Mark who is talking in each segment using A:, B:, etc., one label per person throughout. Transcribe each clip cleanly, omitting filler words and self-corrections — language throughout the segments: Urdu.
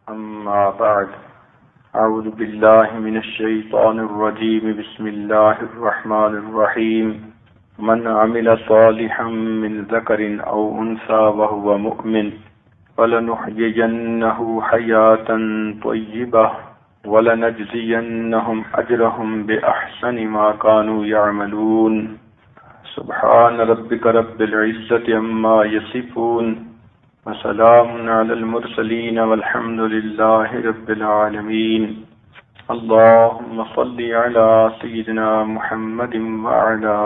A: أما بعد أعوذ بالله من الشيطان الرجيم بسم الله الرحمن الرحيم من عمل صالحا من ذكر أو أنثى وهو مؤمن فلنحيينه حياة طيبة ولنجزينهم أجرهم بأحسن ما كانوا يعملون سبحان ربك رب العزة عما يصفون وسلام على المرسلين والحمد لله رب العالمين اللهم صل على سيدنا محمد وعلى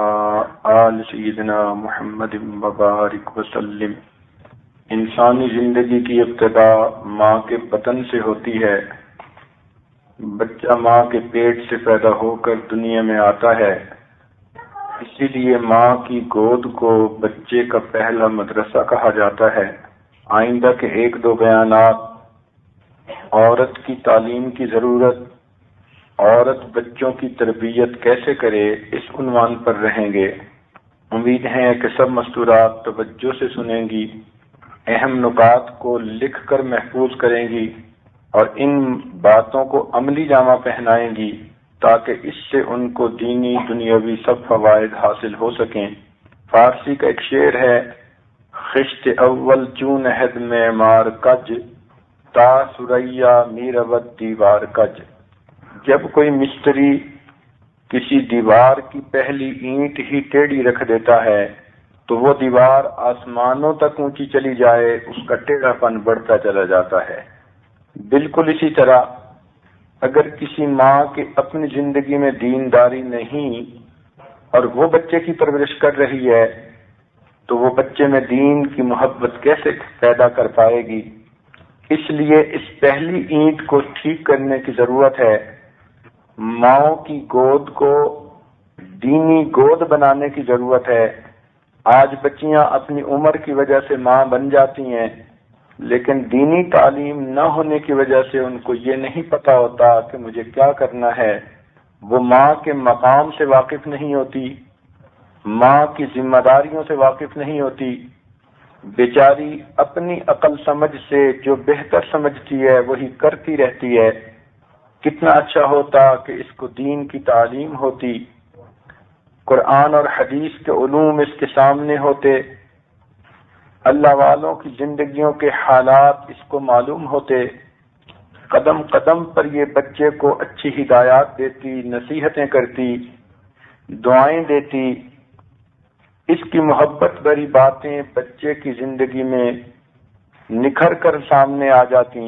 A: آل سيدنا محمد وبارك وسلم۔ انسانی زندگی کی ابتدا ماں کے بطن سے ہوتی ہے۔ بچہ ماں کے پیٹ سے پیدا ہو کر دنیا میں آتا ہے، اسی لیے ماں کی گود کو بچے کا پہلا مدرسہ کہا جاتا ہے۔ آئندہ کے ایک دو بیانات عورت کی تعلیم کی ضرورت، عورت بچوں کی تربیت کیسے کرے، اس عنوان پر رہیں گے۔ امید ہے کہ سب مستورات توجہ سے سنیں گی، اہم نکات کو لکھ کر محفوظ کریں گی اور ان باتوں کو عملی جامہ پہنائیں گی تاکہ اس سے ان کو دینی دنیاوی سب فوائد حاصل ہو سکیں۔ فارسی کا ایک شعر ہے، خشت اول چون عہد میں مار کج تا سریا میربت دیوار کج۔ جب کوئی مستری کسی دیوار کی پہلی اینٹ ہی ٹیڑھی رکھ دیتا ہے تو وہ دیوار آسمانوں تک اونچی چلی جائے، اس کا ٹیڑھا پن بڑھتا چلا جاتا ہے۔ بالکل اسی طرح اگر کسی ماں کے اپنی زندگی میں دینداری نہیں اور وہ بچے کی پرورش کر رہی ہے تو وہ بچے میں دین کی محبت کیسے پیدا کر پائے گی؟ اس لیے اس پہلی اینٹ کو ٹھیک کرنے کی ضرورت ہے۔ ماؤں کی گود کو دینی گود بنانے کی ضرورت ہے۔ آج بچیاں اپنی عمر کی وجہ سے ماں بن جاتی ہیں، لیکن دینی تعلیم نہ ہونے کی وجہ سے ان کو یہ نہیں پتا ہوتا کہ مجھے کیا کرنا ہے۔ وہ ماں کے مقام سے واقف نہیں ہوتی، ماں کی ذمہ داریوں سے واقف نہیں ہوتی۔ بیچاری اپنی عقل سمجھ سے جو بہتر سمجھتی ہے وہی کرتی رہتی ہے۔ کتنا اچھا ہوتا کہ اس کو دین کی تعلیم ہوتی، قرآن اور حدیث کے علوم اس کے سامنے ہوتے، اللہ والوں کی زندگیوں کے حالات اس کو معلوم ہوتے، قدم قدم پر یہ بچے کو اچھی ہدایات دیتی، نصیحتیں کرتی، دعائیں دیتی۔ اس کی محبت بھری باتیں بچے کی زندگی میں نکھر کر سامنے آ جاتی۔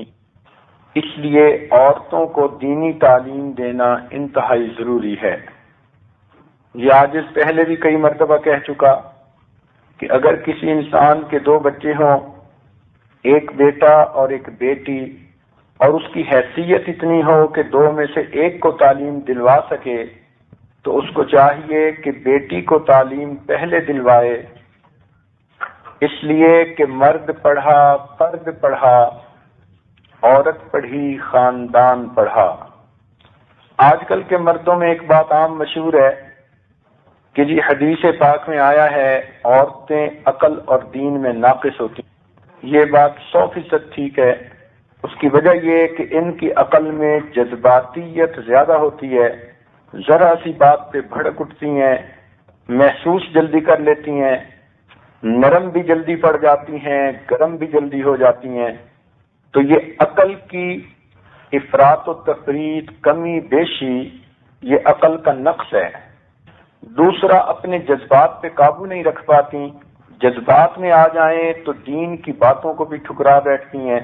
A: اس لیے عورتوں کو دینی تعلیم دینا انتہائی ضروری ہے۔ یہ آج اس پہلے بھی کئی مرتبہ کہہ چکا کہ اگر کسی انسان کے دو بچے ہوں، ایک بیٹا اور ایک بیٹی، اور اس کی حیثیت اتنی ہو کہ دو میں سے ایک کو تعلیم دلوا سکے تو اس کو چاہیے کہ بیٹی کو تعلیم پہلے دلوائے، اس لیے کہ مرد پڑھا فرد پڑھا، عورت پڑھی خاندان پڑھا۔ آج کل کے مردوں میں ایک بات عام مشہور ہے کہ جی حدیث پاک میں آیا ہے عورتیں عقل اور دین میں ناقص ہوتی ہیں۔ یہ بات 100% ٹھیک ہے۔ اس کی وجہ یہ کہ ان کی عقل میں جذباتیت زیادہ ہوتی ہے، ذرا سی بات پہ بھڑک اٹھتی ہیں، محسوس جلدی کر لیتی ہیں، نرم بھی جلدی پڑ جاتی ہیں، گرم بھی جلدی ہو جاتی ہیں۔ تو یہ عقل کی افراط و تفریط، کمی بیشی، یہ عقل کا نقص ہے۔ دوسرا، اپنے جذبات پہ قابو نہیں رکھ پاتی، جذبات میں آ جائیں تو دین کی باتوں کو بھی ٹھکرا بیٹھتی ہیں۔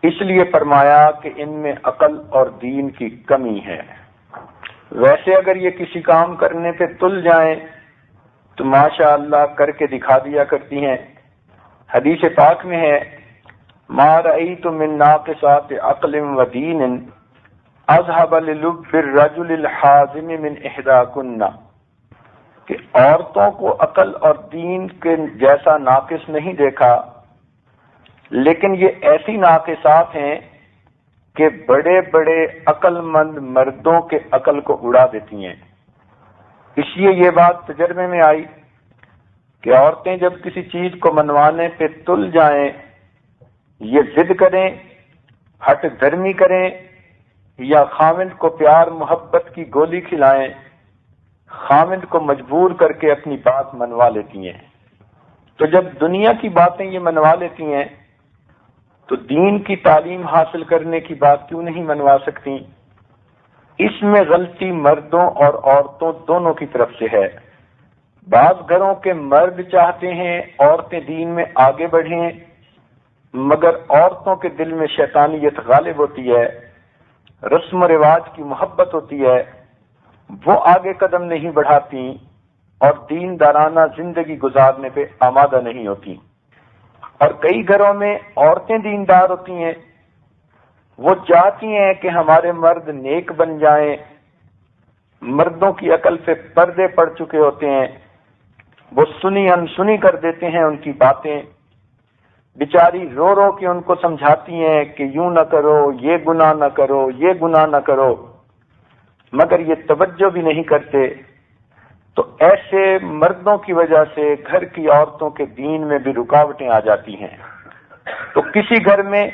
A: اس لیے فرمایا کہ ان میں عقل اور دین کی کمی ہے۔ ویسے اگر یہ کسی کام کرنے پہ تل جائیں تو ماشاء اللہ کر کے دکھا دیا کرتی ہیں۔ حدیث پاک میں ہے، ما رأیت من ناقصات عقل و دین اذهب للب الرجل الحازم من احداکن، کہ عورتوں کو عقل اور دین کے جیسا ناقص نہیں دیکھا، لیکن یہ ایسی ناقصات ہیں کہ بڑے بڑے عقل مند مردوں کے عقل کو اڑا دیتی ہیں۔ اس لیے یہ بات تجربے میں آئی کہ عورتیں جب کسی چیز کو منوانے پہ تل جائیں، یہ ضد کریں
B: ہٹ دھرمی کریں یا خاوند کو پیار محبت کی گولی کھلائیں، خاوند کو مجبور کر کے اپنی بات منوا لیتی ہیں۔ تو جب دنیا کی باتیں یہ منوا لیتی ہیں تو دین کی تعلیم حاصل کرنے کی بات کیوں نہیں منوا سکتی؟ اس میں غلطی مردوں اور عورتوں دونوں کی طرف سے ہے۔ بعض گھروں کے مرد چاہتے ہیں عورتیں دین میں آگے بڑھیں، مگر عورتوں کے دل میں شیطانیت غالب ہوتی ہے، رسم و رواج کی محبت ہوتی ہے، وہ آگے قدم نہیں بڑھاتی اور دیندارانہ زندگی گزارنے پہ آمادہ نہیں ہوتی۔ اور کئی گھروں میں عورتیں دیندار ہوتی ہیں، وہ چاہتی ہیں کہ ہمارے مرد نیک بن جائیں، مردوں کی عقل سے پردے پڑ چکے ہوتے ہیں، وہ سنی انسنی کر دیتے ہیں ان کی باتیں، بیچاری رو رو کے ان کو سمجھاتی ہیں کہ یوں نہ کرو، یہ گناہ نہ کرو، یہ گناہ نہ کرو، مگر یہ توجہ بھی نہیں کرتے۔ تو ایسے مردوں کی وجہ سے گھر کی عورتوں کے دین میں بھی رکاوٹیں آ جاتی ہیں۔ تو کسی گھر میں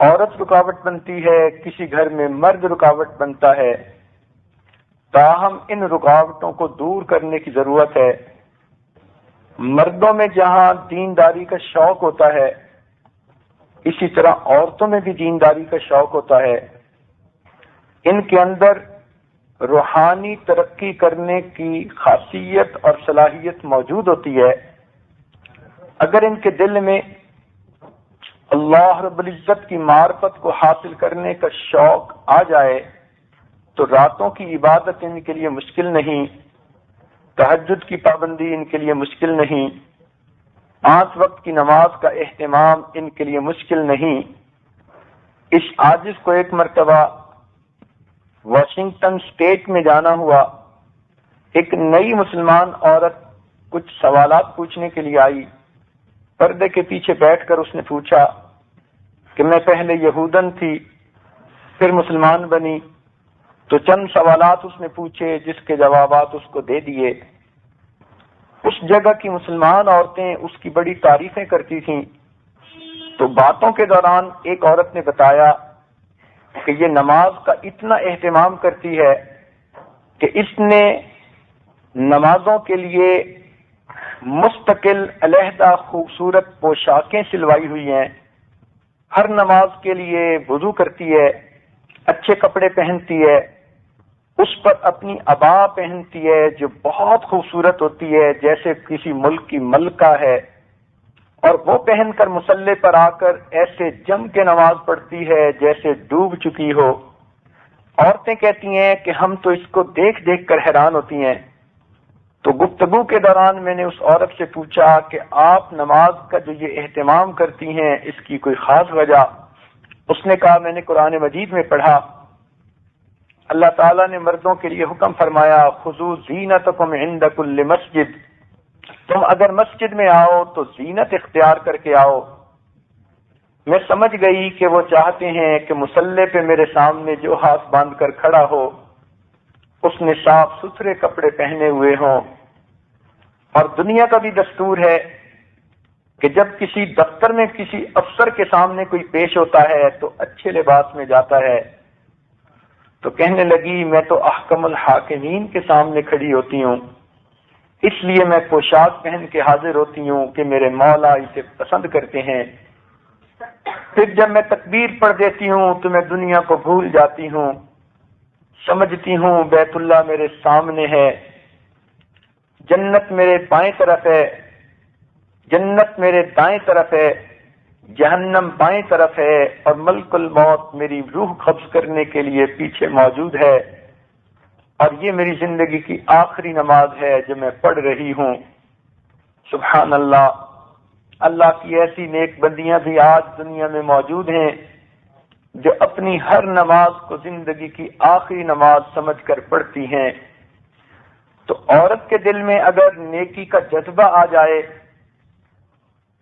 B: عورت رکاوٹ بنتی ہے، کسی گھر میں مرد رکاوٹ بنتا ہے۔ تاہم ان رکاوٹوں کو دور کرنے کی ضرورت ہے۔ مردوں میں جہاں دینداری کا شوق ہوتا ہے، اسی طرح عورتوں میں بھی دینداری کا شوق ہوتا ہے۔ ان کے اندر روحانی ترقی کرنے کی خاصیت اور صلاحیت موجود ہوتی ہے۔ اگر ان کے دل میں اللہ رب العزت کی معرفت کو حاصل کرنے کا شوق آ جائے تو راتوں کی عبادت ان کے لیے مشکل نہیں، تہجد کی پابندی ان کے لیے مشکل نہیں، 5 وقت کی نماز کا اہتمام ان کے لیے مشکل نہیں۔ اس عاجز کو ایک مرتبہ واشنگٹن اسٹیٹ میں جانا ہوا۔ ایک نئی مسلمان عورت کچھ سوالات پوچھنے کے لیے آئی۔ پردے کے پیچھے بیٹھ کر اس نے پوچھا کہ میں پہلے یہودن تھی، پھر مسلمان بنی، تو چند سوالات اس نے پوچھے جس کے جوابات اس کو دے دیے۔ اس جگہ کی مسلمان عورتیں اس کی بڑی تعریفیں کرتی تھیں۔ تو باتوں کے دوران ایک عورت نے بتایا کہ یہ نماز کا اتنا اہتمام کرتی ہے کہ اس نے نمازوں کے لیے مستقل علیحدہ خوبصورت پوشاکیں سلوائی ہوئی ہیں، ہر نماز کے لیے وضو کرتی ہے، اچھے کپڑے پہنتی ہے، اس پر اپنی عبا پہنتی ہے جو بہت خوبصورت ہوتی ہے جیسے کسی ملک کی ملکہ ہے، اور وہ پہن کر مصلی پر آ کر ایسے جم کے نماز پڑھتی ہے جیسے ڈوب چکی ہو۔ عورتیں کہتی ہیں کہ ہم تو اس کو دیکھ دیکھ کر حیران ہوتی ہیں۔ تو گفتگو کے دوران میں نے اس عورت سے پوچھا کہ آپ نماز کا جو یہ اہتمام کرتی ہیں اس کی کوئی خاص وجہ؟ اس نے کہا میں نے قرآن مجید میں پڑھا اللہ تعالیٰ نے مردوں کے لیے حکم فرمایا خذوا زینتکم عند کل مسجد، تم اگر مسجد میں آؤ تو زینت اختیار کر کے آؤ۔ میں سمجھ گئی کہ وہ چاہتے ہیں کہ مصلی پہ میرے سامنے جو ہاتھ باندھ کر کھڑا ہو اس نے صاف ستھرے کپڑے پہنے ہوئے ہوں۔ اور دنیا کا بھی دستور ہے کہ جب کسی دفتر میں کسی افسر کے سامنے کوئی پیش ہوتا ہے تو اچھے لباس میں جاتا ہے۔ تو کہنے لگی میں تو احکم الحاکمین کے سامنے کھڑی ہوتی ہوں، اس لیے میں پوشاک پہن کے حاضر ہوتی ہوں کہ میرے مولا اسے پسند کرتے ہیں۔ پھر جب میں تکبیر پڑھ دیتی ہوں تو میں دنیا کو بھول جاتی ہوں، سمجھتی ہوں بیت اللہ میرے سامنے ہے، جنت میرے بائیں طرف ہے، جنت میرے دائیں طرف ہے، جہنم بائیں طرف ہے، اور ملک الموت میری روح قبض کرنے کے لیے پیچھے موجود ہے، اور یہ میری زندگی کی آخری نماز ہے جو میں پڑھ رہی ہوں۔ سبحان اللہ، اللہ کی ایسی نیک بندیاں بھی آج دنیا میں موجود ہیں جو اپنی ہر نماز کو زندگی کی آخری نماز سمجھ کر پڑھتی ہیں۔ تو عورت کے دل میں اگر نیکی کا جذبہ آ جائے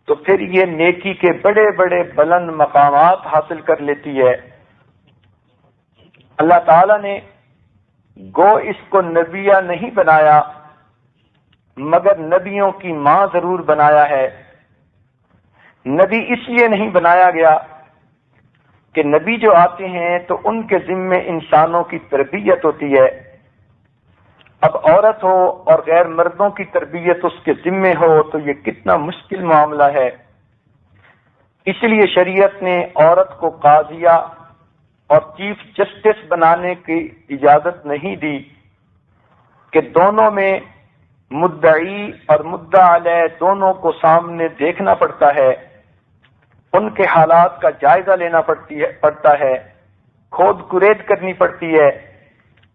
B: تو پھر یہ نیکی کے بڑے بڑے بلند مقامات حاصل کر لیتی ہے۔ اللہ تعالیٰ نے گو اس کو نبیہ نہیں بنایا مگر نبیوں کی ماں ضرور بنایا ہے۔ نبی اس لیے نہیں بنایا گیا کہ نبی جو آتے ہیں تو ان کے ذمے انسانوں کی تربیت ہوتی ہے. اب عورت ہو اور غیر مردوں کی تربیت اس کے ذمے ہو تو یہ کتنا مشکل معاملہ ہے. اس لیے شریعت نے عورت کو قاضیہ اور چیف جسٹس بنانے کی اجازت نہیں دی کہ دونوں میں مدعی اور مدعا علیہ دونوں کو سامنے دیکھنا پڑتا ہے، ان کے حالات کا جائزہ لینا پڑتا ہے، کھود کرید کرنی پڑتی ہے.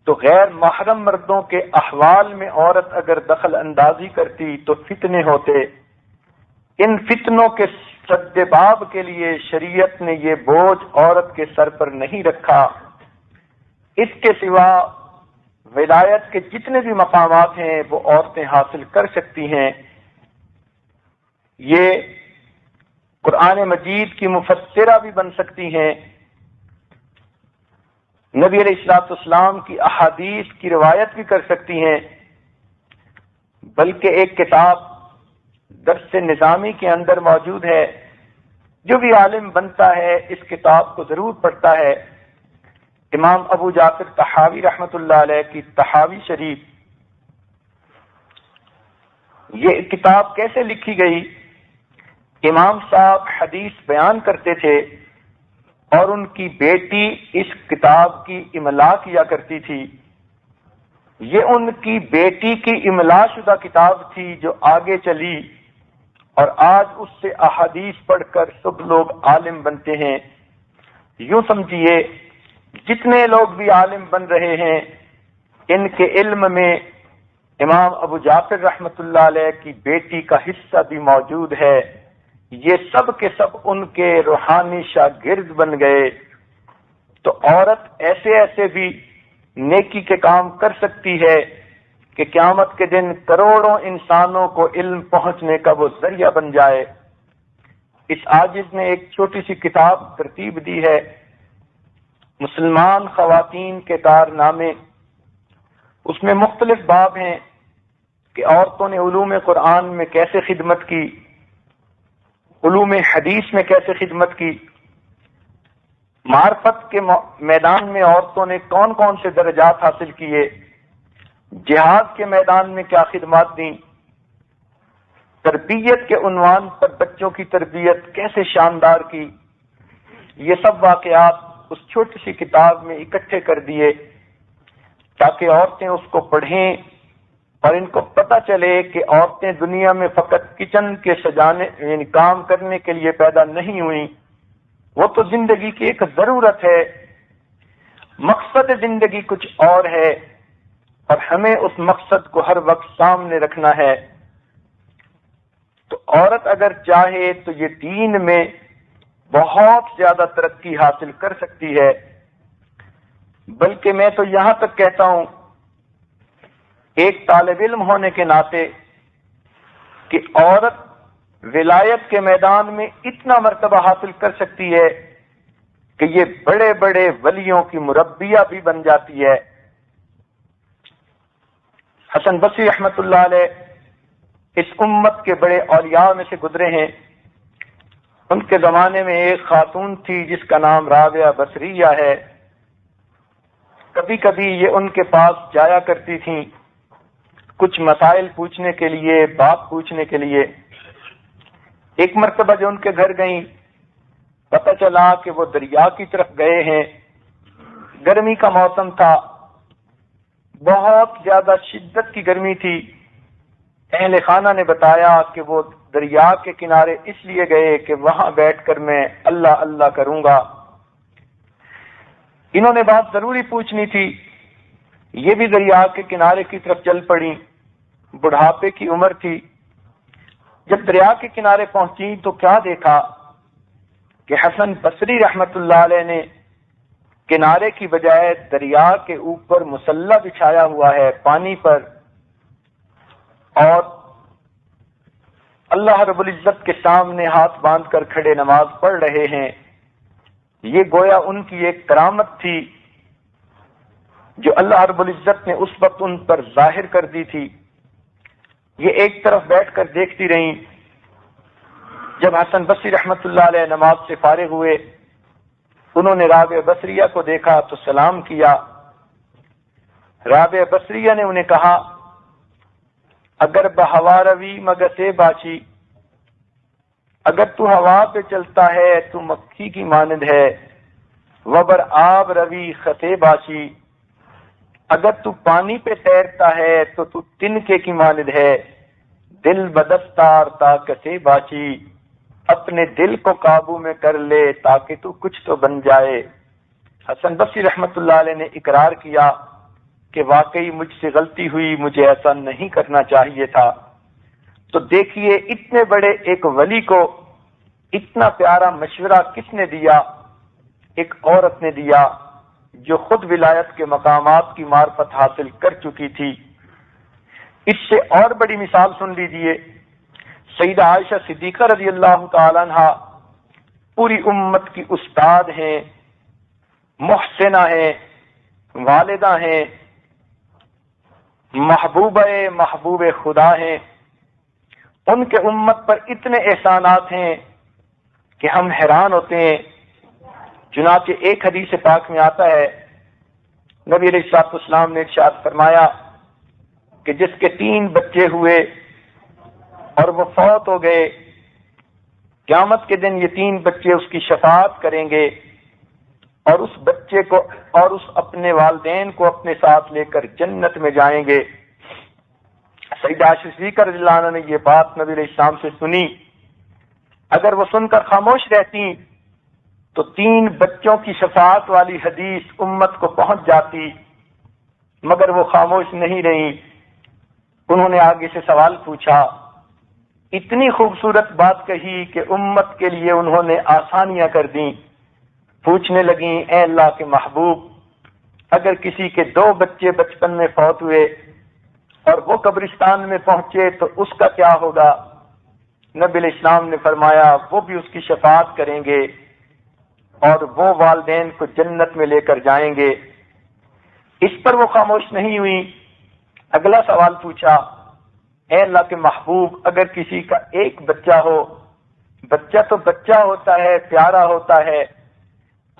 B: تو غیر محرم مردوں کے احوال میں عورت اگر دخل اندازی کرتی تو فتنے ہوتے. ان فتنوں کے سدباب کے لیے شریعت نے یہ بوجھ عورت کے سر پر نہیں رکھا. اس کے سوا ولایت کے جتنے بھی مقامات ہیں وہ عورتیں حاصل کر سکتی ہیں. یہ قرآن مجید کی مفسرہ بھی بن سکتی ہیں، نبی علیہ الصلوۃ والسلام کی احادیث کی روایت بھی کر سکتی ہیں. بلکہ ایک کتاب درس نظامی کے اندر موجود ہے، جو بھی عالم بنتا ہے اس کتاب کو ضرور پڑھتا ہے. امام ابو جعفر طحاوی رحمۃ اللہ علیہ کی طحاوی شریف. یہ کتاب کیسے لکھی گئی؟ امام صاحب حدیث بیان کرتے تھے اور ان کی بیٹی اس کتاب کی املا کیا کرتی تھی. یہ ان کی بیٹی کی املا شدہ کتاب تھی جو آگے چلی اور آج اس سے احادیث پڑھ کر سب لوگ عالم بنتے ہیں. یوں سمجھیے جتنے لوگ بھی عالم بن رہے ہیں ان کے علم میں امام ابو جعفر رحمۃ اللہ علیہ کی بیٹی کا حصہ بھی موجود ہے. یہ سب کے سب ان کے روحانی شاگرد بن گئے. تو عورت ایسے ایسے بھی نیکی کے کام کر سکتی ہے کہ قیامت کے دن کروڑوں انسانوں کو علم پہنچنے کا وہ ذریعہ بن جائے. اس عاجز نے ایک چھوٹی سی کتاب ترتیب دی ہے، مسلمان خواتین کے کارنامے. اس میں مختلف باب ہیں کہ عورتوں نے علوم قرآن میں کیسے خدمت کی، علوم حدیث میں کیسے خدمت کی، معرفت کے میدان میں عورتوں نے کون کون سے درجات حاصل کیے، جہاد کے میدان میں کیا خدمات دیں، تربیت کے عنوان پر بچوں کی تربیت کیسے شاندار کی. یہ سب واقعات اس چھوٹی سی کتاب میں اکٹھے کر دیے تاکہ عورتیں اس کو پڑھیں اور ان کو پتہ چلے کہ عورتیں دنیا میں فقط کچن کے سجانے یعنی کام کرنے کے لیے پیدا نہیں ہوئیں، وہ تو زندگی کی ایک ضرورت ہے. مقصد زندگی کچھ اور ہے اور ہمیں اس مقصد کو ہر وقت سامنے رکھنا ہے. تو عورت اگر چاہے تو یہ دین میں بہت زیادہ ترقی حاصل کر سکتی ہے. بلکہ میں تو یہاں تک کہتا ہوں ایک طالب علم ہونے کے ناطے کہ عورت ولایت کے میدان میں اتنا مرتبہ حاصل کر سکتی ہے کہ یہ بڑے بڑے ولیوں کی مربیہ بھی بن جاتی ہے. حسن بصری رحمۃ اللہ علیہ اس امت کے بڑے اولیاء میں سے گزرے ہیں. ان کے زمانے میں ایک خاتون تھی جس کا نام رابعہ بصریہ ہے. کبھی کبھی یہ ان کے پاس جایا کرتی تھیں کچھ مسائل پوچھنے کے لیے، بات پوچھنے کے لیے. ایک مرتبہ جو ان کے گھر گئیں پتہ چلا کہ وہ دریا کی طرف گئے ہیں. گرمی کا موسم تھا، بہت زیادہ شدت کی گرمی تھی. اہل خانہ نے بتایا کہ وہ دریا کے کنارے اس لیے گئے کہ وہاں بیٹھ کر میں اللہ اللہ کروں گا. انہوں نے بات ضروری پوچھنی تھی، یہ بھی دریا کے کنارے کی طرف چل پڑی. بڑھاپے کی عمر تھی. جب دریا کے کنارے پہنچی تو کیا دیکھا کہ حسن بصری رحمت اللہ علیہ نے کنارے کی بجائے دریا کے اوپر مسلح بچھایا ہوا ہے پانی پر، اور اللہ رب العزت کے سامنے ہاتھ باندھ کر کھڑے نماز پڑھ رہے ہیں. یہ گویا ان کی ایک کرامت تھی جو اللہ رب العزت نے اس وقت ان پر ظاہر کر دی تھی. یہ ایک طرف بیٹھ کر دیکھتی رہیں. جب حسن بصری رحمت اللہ علیہ نماز سے فارغ ہوئے انہوں نے رابعہ بصریہ کو دیکھا تو سلام کیا۔ رابعہ بصریہ نے انہیں کہا، اگر بہوا روی مگتے باچی، اگر تو ہوا پہ چلتا ہے تو مکھی کی مانند ہے، وبر آب روی خطے باچی، اگر تو پانی پہ تیرتا ہے تو تو تنکے کی مانند ہے، دل بدستار طاقتے باچی، اپنے دل کو قابو میں کر لے تاکہ تو کچھ تو بن جائے۔ حسن بصری رحمت اللہ علیہ نے اقرار کیا کہ واقعی مجھ سے غلطی ہوئی، مجھے ایسا نہیں کرنا چاہیے تھا۔ تو دیکھیے اتنے بڑے ایک ولی کو اتنا پیارا مشورہ کس نے دیا؟ ایک عورت نے دیا جو خود ولایت کے مقامات کی معرفت حاصل کر چکی تھی۔ اس سے اور بڑی مثال سن لیجئے، سیدہ عائشہ صدیقہ رضی اللہ تعالی عنہ پوری امت کی استاد ہیں، محسنہ ہیں، والدہ ہیں، محبوب خدا ہیں۔ ان کے امت پر اتنے احسانات ہیں کہ ہم حیران ہوتے ہیں۔ چنانچہ ایک حدیث پاک میں آتا ہے، نبی علیہ الصلوۃ والسلام نے ارشاد فرمایا کہ جس کے 3 بچے ہوئے اور وہ فوت ہو گئے، قیامت کے دن یہ 3 بچے اس کی شفاعت کریں گے اور اس بچے کو اور اس اپنے والدین کو اپنے ساتھ لے کر جنت میں جائیں گے۔ سیدہ عائشہ صدیقہ رضی اللہ عنہ نے یہ بات نبی علیہ السلام سے سنی، اگر وہ سن کر خاموش رہتی تو 3 بچوں کی شفاعت والی حدیث امت کو پہنچ جاتی، مگر وہ خاموش نہیں رہی۔ انہوں نے آگے سے سوال پوچھا، اتنی خوبصورت بات کہی کہ امت کے لیے انہوں نے آسانیاں کر دیں۔ پوچھنے لگیں، اے اللہ کے محبوب، اگر کسی کے 2 بچے بچپن میں فوت ہوئے اور وہ قبرستان میں پہنچے تو اس کا کیا ہوگا؟ نبی علیہ السلام نے فرمایا، وہ بھی اس کی شفاعت کریں گے اور وہ والدین کو جنت میں لے کر جائیں گے۔ اس پر وہ خاموش نہیں ہوئی، اگلا سوال پوچھا، اے اللہ کے محبوب، اگر کسی کا 1 بچہ ہو، بچہ تو بچہ ہوتا ہے، پیارا ہوتا ہے،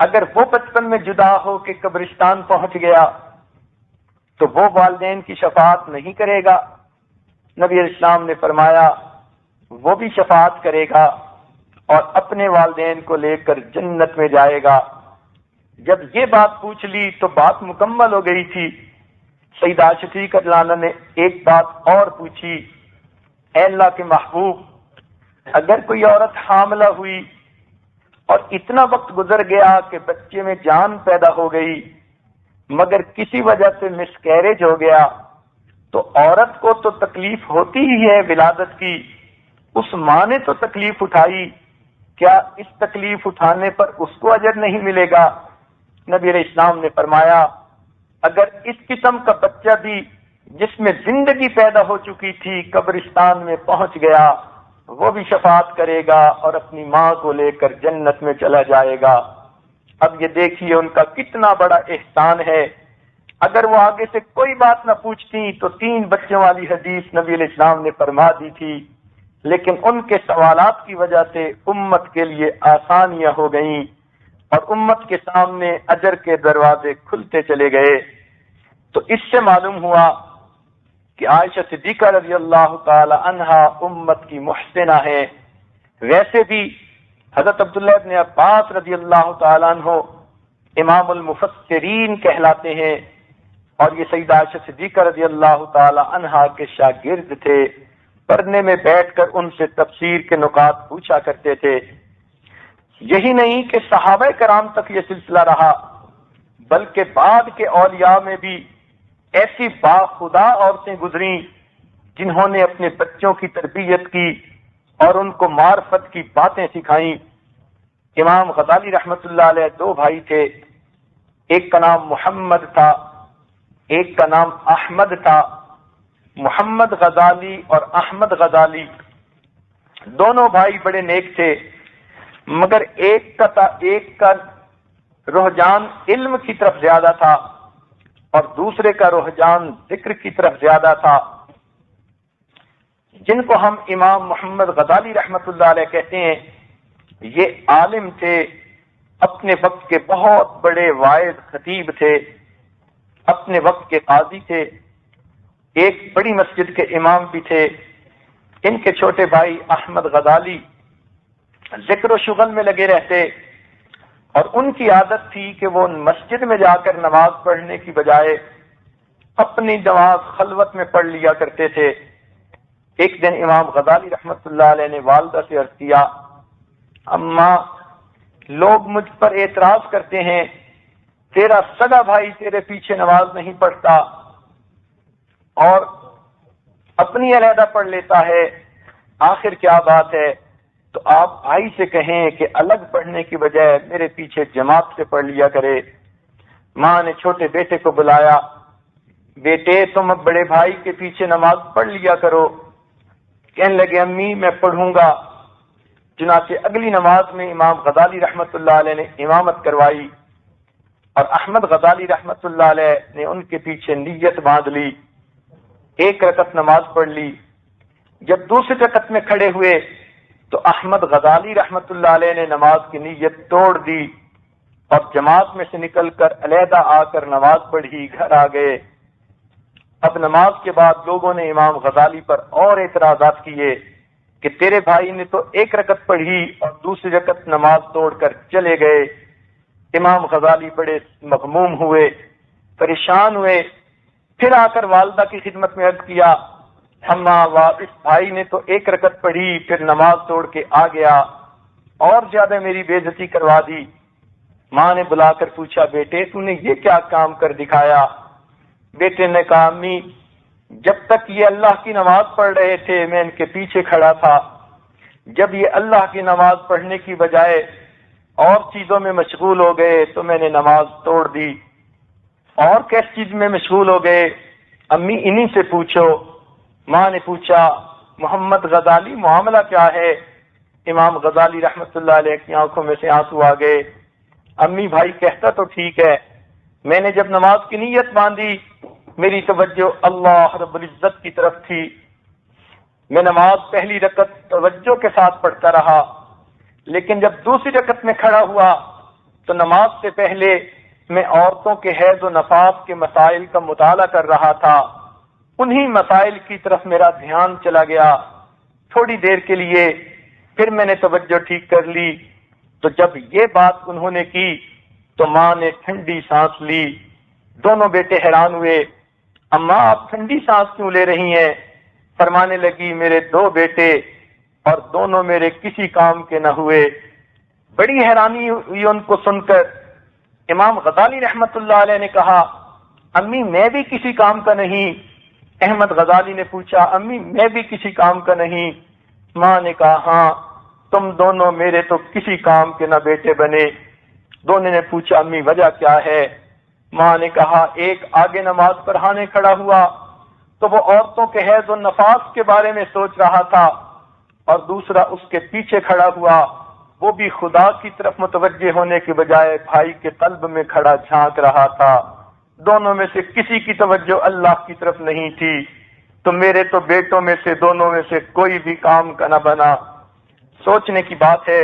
B: اگر وہ بچپن میں جدا ہو کے قبرستان پہنچ گیا تو وہ والدین کی شفاعت نہیں کرے گا؟ نبی علیہ السلام نے فرمایا، وہ بھی شفاعت کرے گا اور اپنے والدین کو لے کر جنت میں جائے گا۔ جب یہ بات پوچھ لی تو بات مکمل ہو گئی تھی۔ سیدہ عائشہ صدیقہ رضی اللہ عنہا نے ایک بات اور پوچھی، اے اللہ کے محبوب، اگر کوئی عورت حاملہ ہوئی اور اتنا وقت گزر گیا کہ بچے میں جان پیدا ہو گئی مگر کسی وجہ سے مسکیریج ہو گیا، تو عورت کو تو تکلیف ہوتی ہی ہے ولادت کی، اس ماں نے تو تکلیف اٹھائی، کیا اس تکلیف اٹھانے پر اس کو اجر نہیں ملے گا؟ نبی علیہ السلام نے فرمایا، اگر اس قسم کا بچہ بھی جس میں زندگی پیدا ہو چکی تھی قبرستان میں پہنچ گیا، وہ بھی شفاعت کرے گا اور اپنی ماں کو لے کر جنت میں چلا جائے گا۔ اب یہ دیکھیے ان کا کتنا بڑا احسان ہے۔ اگر وہ آگے سے کوئی بات نہ پوچھتی تو 3 بچوں والی حدیث نبی علیہ السلام نے فرما دی تھی، لیکن ان کے سوالات کی وجہ سے امت کے لیے آسانیاں ہو گئیں اور امت کے سامنے اجر کے دروازے کھلتے چلے گئے۔ تو اس سے معلوم ہوا کہ عائشہ صدیقہ رضی اللہ تعالی عنہا امت کی محسنہ ہیں۔ ویسے بھی حضرت عبداللہ ابن عباس رضی اللہ تعالی عنہ امام المفسرین کہلاتے ہیں اور یہ سیدہ عائشہ صدیقہ رضی اللہ تعالی عنہا کے شاگرد تھے، پڑھنے میں بیٹھ کر ان سے تفسیر کے نکات پوچھا کرتے تھے۔ یہی نہیں کہ صحابہ کرام تک یہ سلسلہ رہا، بلکہ بعد کے اولیاء میں بھی ایسی باخدا عورتیں گزریں جنہوں نے اپنے بچوں کی تربیت کی اور ان کو معرفت کی باتیں سکھائیں۔ امام غزالی رحمت اللہ علیہ 2 بھائی تھے، ایک کا نام محمد تھا، ایک کا نام احمد تھا۔ محمد غزالی اور احمد غزالی دونوں بھائی بڑے نیک تھے، مگر ایک کا رجحان علم کی طرف زیادہ تھا اور دوسرے کا رجحان ذکر کی طرف زیادہ تھا۔ جن کو ہم امام محمد غزالی رحمت اللہ علیہ کہتے ہیں، یہ عالم تھے اپنے وقت کے بہت بڑے واعظ خطیب تھے، اپنے وقت کے قاضی تھے، ایک بڑی مسجد کے امام بھی تھے۔ ان کے چھوٹے بھائی احمد غزالی ذکر و شغل میں لگے رہتے، اور ان کی عادت تھی کہ وہ مسجد میں جا کر نماز پڑھنے کی بجائے اپنی نماز خلوت میں پڑھ لیا کرتے تھے۔ ایک دن امام غزالی رحمت اللہ علیہ نے والدہ سے عرض کیا، اماں، لوگ مجھ پر اعتراض کرتے ہیں تیرا سگا بھائی تیرے پیچھے نماز نہیں پڑھتا اور اپنی علیحدہ پڑھ لیتا ہے، آخر کیا بات ہے؟ تو آپ بھائی سے کہیں کہ الگ پڑھنے کی بجائے میرے پیچھے جماعت سے پڑھ لیا کرے۔ ماں نے چھوٹے بیٹے کو بلایا، بیٹے تم اب بڑے بھائی کے پیچھے نماز پڑھ لیا کرو۔ کہنے لگے امی میں پڑھوں گا۔ چنانچہ اگلی نماز میں امام غزالی رحمت اللہ علیہ نے امامت کروائی، اور احمد غزالی رحمت اللہ علیہ نے ان کے پیچھے نیت باندھ لی، ایک رکعت نماز پڑھ لی۔ جب دوسری رکعت میں کھڑے ہوئے تو احمد غزالی رحمت اللہ علیہ نے نماز کی نیت توڑ دی اور جماعت میں سے نکل کر علیحدہ آ کر نماز پڑھی، گھر آ گئے۔ اب نماز کے بعد لوگوں نے امام غزالی پر اور اعتراضات کیے کہ تیرے بھائی نے تو ایک رکعت پڑھی اور دوسری رکعت نماز توڑ کر چلے گئے۔ امام غزالی بڑے مغموم ہوئے، پریشان ہوئے، پھر آ کر والدہ کی خدمت میں عرض کیا، اماں اس بھائی نے تو ایک رکعت پڑھی پھر نماز توڑ کے آ گیا اور زیادہ میری بے عزتی کروا دی۔ ماں نے بلا کر پوچھا، بیٹے تو نے یہ کیا کام کر دکھایا؟ بیٹے نے کہا، امی جب تک یہ اللہ کی نماز پڑھ رہے تھے میں ان کے پیچھے کھڑا تھا، جب یہ اللہ کی نماز پڑھنے کی بجائے اور چیزوں میں مشغول ہو گئے تو میں نے نماز توڑ دی۔ اور کس چیز میں مشغول ہو گئے؟ امی انہی سے پوچھو۔ ماں نے پوچھا، محمد غزالی معاملہ کیا ہے؟ امام غزالی رحمت اللہ علیہ کی آنکھوں میں سے آنسو آ گئے۔ امی بھائی کہتا تو ٹھیک ہے، میں نے جب نماز کی نیت باندھی میری توجہ اللہ رب العزت کی طرف تھی، میں نماز پہلی رکعت توجہ کے ساتھ پڑھتا رہا، لیکن جب دوسری رکعت میں کھڑا ہوا تو نماز سے پہلے میں عورتوں کے حیض و نفاس کے مسائل کا مطالعہ کر رہا تھا، انہی مسائل کی طرف میرا دھیان چلا گیا تھوڑی دیر کے لیے، پھر میں نے توجہ ٹھیک کر لی۔ تو جب یہ بات انہوں نے کی تو ماں نے ٹھنڈی سانس لی۔ دونوں بیٹے حیران ہوئے، اماں آپ ٹھنڈی سانس کیوں لے رہی ہیں؟ فرمانے لگی، میرے دو بیٹے اور دونوں میرے کسی کام کے نہ ہوئے۔ بڑی حیرانی ہوئی ان کو سن کر۔ امام غزالی رحمت اللہ علیہ نے کہا، امی میں بھی کسی کام کا نہیں۔ احمد غزالی نے پوچھا، امی میں بھی کسی کام کا نہیں؟ ماں نے کہا، ہاں تم دونوں میرے تو کسی کام کے نہ بیٹے بنے۔ دونوں نے پوچھا، امی وجہ کیا ہے؟ ماں نے کہا، ایک آگے نماز پڑھانے کھڑا ہوا تو وہ عورتوں کے حیض و نفاس کے بارے میں سوچ رہا تھا، اور دوسرا اس کے پیچھے کھڑا ہوا وہ بھی خدا کی طرف متوجہ ہونے کے بجائے بھائی کے قلب میں کھڑا جھانک رہا تھا۔ دونوں میں سے کسی کی توجہ اللہ کی طرف نہیں تھی، تو میرے تو بیٹوں میں سے دونوں میں سے کوئی بھی کام کا نہ بنا۔ سوچنے کی بات ہے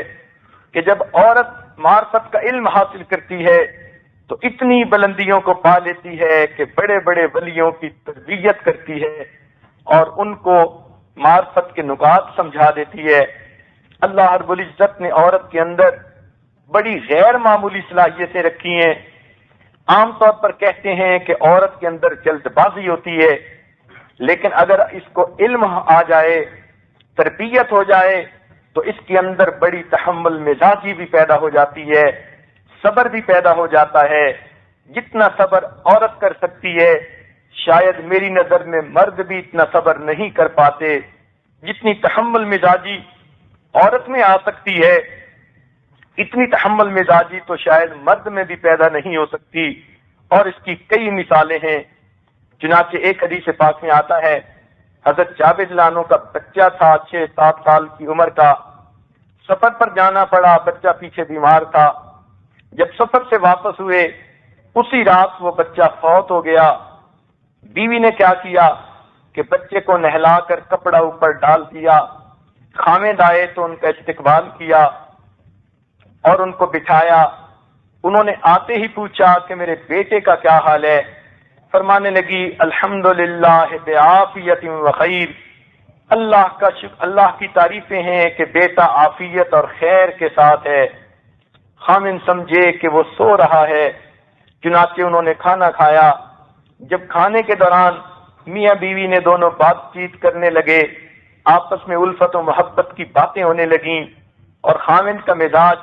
B: کہ جب عورت معرفت کا علم حاصل کرتی ہے تو اتنی بلندیوں کو پا لیتی ہے کہ بڑے بڑے ولیوں کی تربیت کرتی ہے اور ان کو معرفت کے نکات سمجھا دیتی ہے۔ اللہ رب العزت نے عورت کے اندر بڑی غیر معمولی صلاحیتیں رکھی ہیں۔ عام طور پر کہتے ہیں کہ عورت کے اندر جلد بازی ہوتی ہے، لیکن اگر اس کو علم آ جائے، تربیت ہو جائے تو اس کے اندر بڑی تحمل مزاجی بھی پیدا ہو جاتی ہے، صبر بھی پیدا ہو جاتا ہے۔ جتنا صبر عورت کر سکتی ہے شاید میری نظر میں مرد بھی اتنا صبر نہیں کر پاتے۔ جتنی تحمل مزاجی عورت میں آ سکتی ہے اتنی تحمل مزاجی تو شاید مرد میں بھی پیدا نہیں ہو سکتی، اور اس کی کئی مثالیں ہیں۔ چنانچہ ایک حدیث پاک میں آتا ہے، حضرت جابر رضی اللہ عنہ کا بچہ تھا 6-7 سال کی عمر کا، سفر پر جانا پڑا، بچہ پیچھے بیمار تھا۔ جب سفر سے واپس ہوئے اسی رات وہ بچہ فوت ہو گیا۔ بیوی نے کیا کیا کہ بچے کو نہلا کر کپڑا اوپر ڈال دیا، خامد آئے تو ان کا استقبال کیا اور ان کو بٹھایا انہوں نے آتے ہی پوچھا کہ میرے بیٹے کا کیا حال ہے؟ فرمانے لگی الحمدللہ بعافیت و خیر، اللہ کی تعریفیں ہیں کہ بیٹا عافیت اور خیر کے ساتھ ہے۔ خامن سمجھے کہ وہ سو رہا ہے، چنانچہ انہوں نے کھانا کھایا۔ جب کھانے کے دوران میاں بیوی نے دونوں بات چیت کرنے لگے، آپس میں الفت و محبت کی باتیں ہونے لگیں اور خامن کا مزاج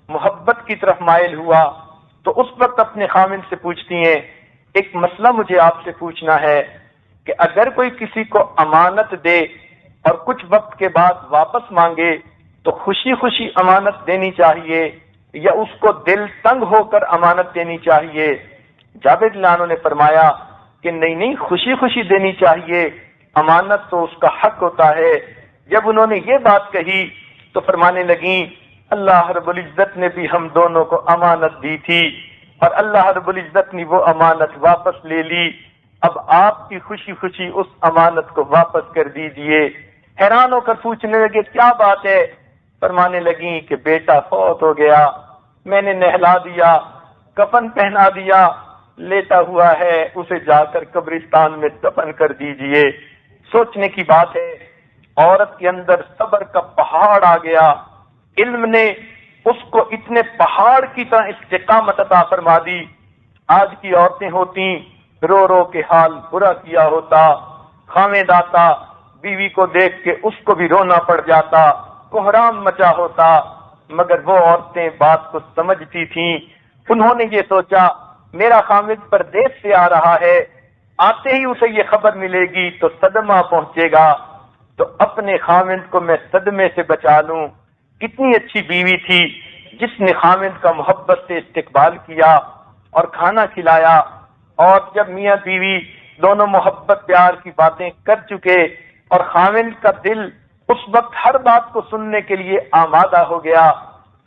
B: محبت کی طرف مائل ہوا، تو اس وقت اپنے خامن سے پوچھتی ہیں ایک مسئلہ مجھے آپ سے پوچھنا ہے کہ اگر کوئی کسی کو امانت دے اور کچھ وقت کے بعد واپس مانگے تو خوشی خوشی امانت دینی چاہیے یا اس کو دل تنگ ہو کر امانت دینی چاہیے؟ جابر رضی اللہ عنہ نے فرمایا کہ نہیں، خوشی خوشی دینی چاہیے، امانت تو اس کا حق ہوتا ہے۔ جب انہوں نے یہ بات کہی تو فرمانے لگیں اللہ رب العزت نے بھی ہم دونوں کو امانت دی تھی اور اللہ رب العزت نے وہ امانت واپس لے لی، اب آپ کی خوشی خوشی اس امانت کو واپس کر دیجئے۔ حیران ہو کر پوچھنے لگے کیا بات ہے؟ فرمانے لگیں کہ بیٹا فوت ہو گیا، میں نے نہلا دیا، کفن پہنا دیا، لیٹا ہوا ہے، اسے جا کر قبرستان میں دفن کر دیجئے۔ سوچنے کی بات ہے، عورت کے اندر صبر کا پہاڑ آ گیا، علم نے اس کو اتنے پہاڑ کی طرح استقامت عطا فرما دی۔ آج کی عورتیں ہوتی رو رو کے حال برا کیا ہوتا، خاوند آتا بیوی کو دیکھ کے اس کو بھی رونا پڑ جاتا، کوہرام مچا ہوتا، مگر وہ عورتیں بات کو سمجھتی تھیں۔ انہوں نے یہ سوچا میرا خاوند پردیس سے آ رہا ہے، آتے ہی اسے یہ خبر ملے گی تو صدمہ پہنچے گا، تو اپنے خاوند کو میں صدمے سے بچا لوں۔ کتنی اچھی بیوی تھی جس نے خاوند کا محبت سے استقبال کیا اور کھانا کھلایا، اور جب میاں بیوی دونوں محبت پیار کی باتیں کر چکے اور خاوند کا دل اس وقت ہر بات کو سننے کے لیے آمادہ ہو گیا،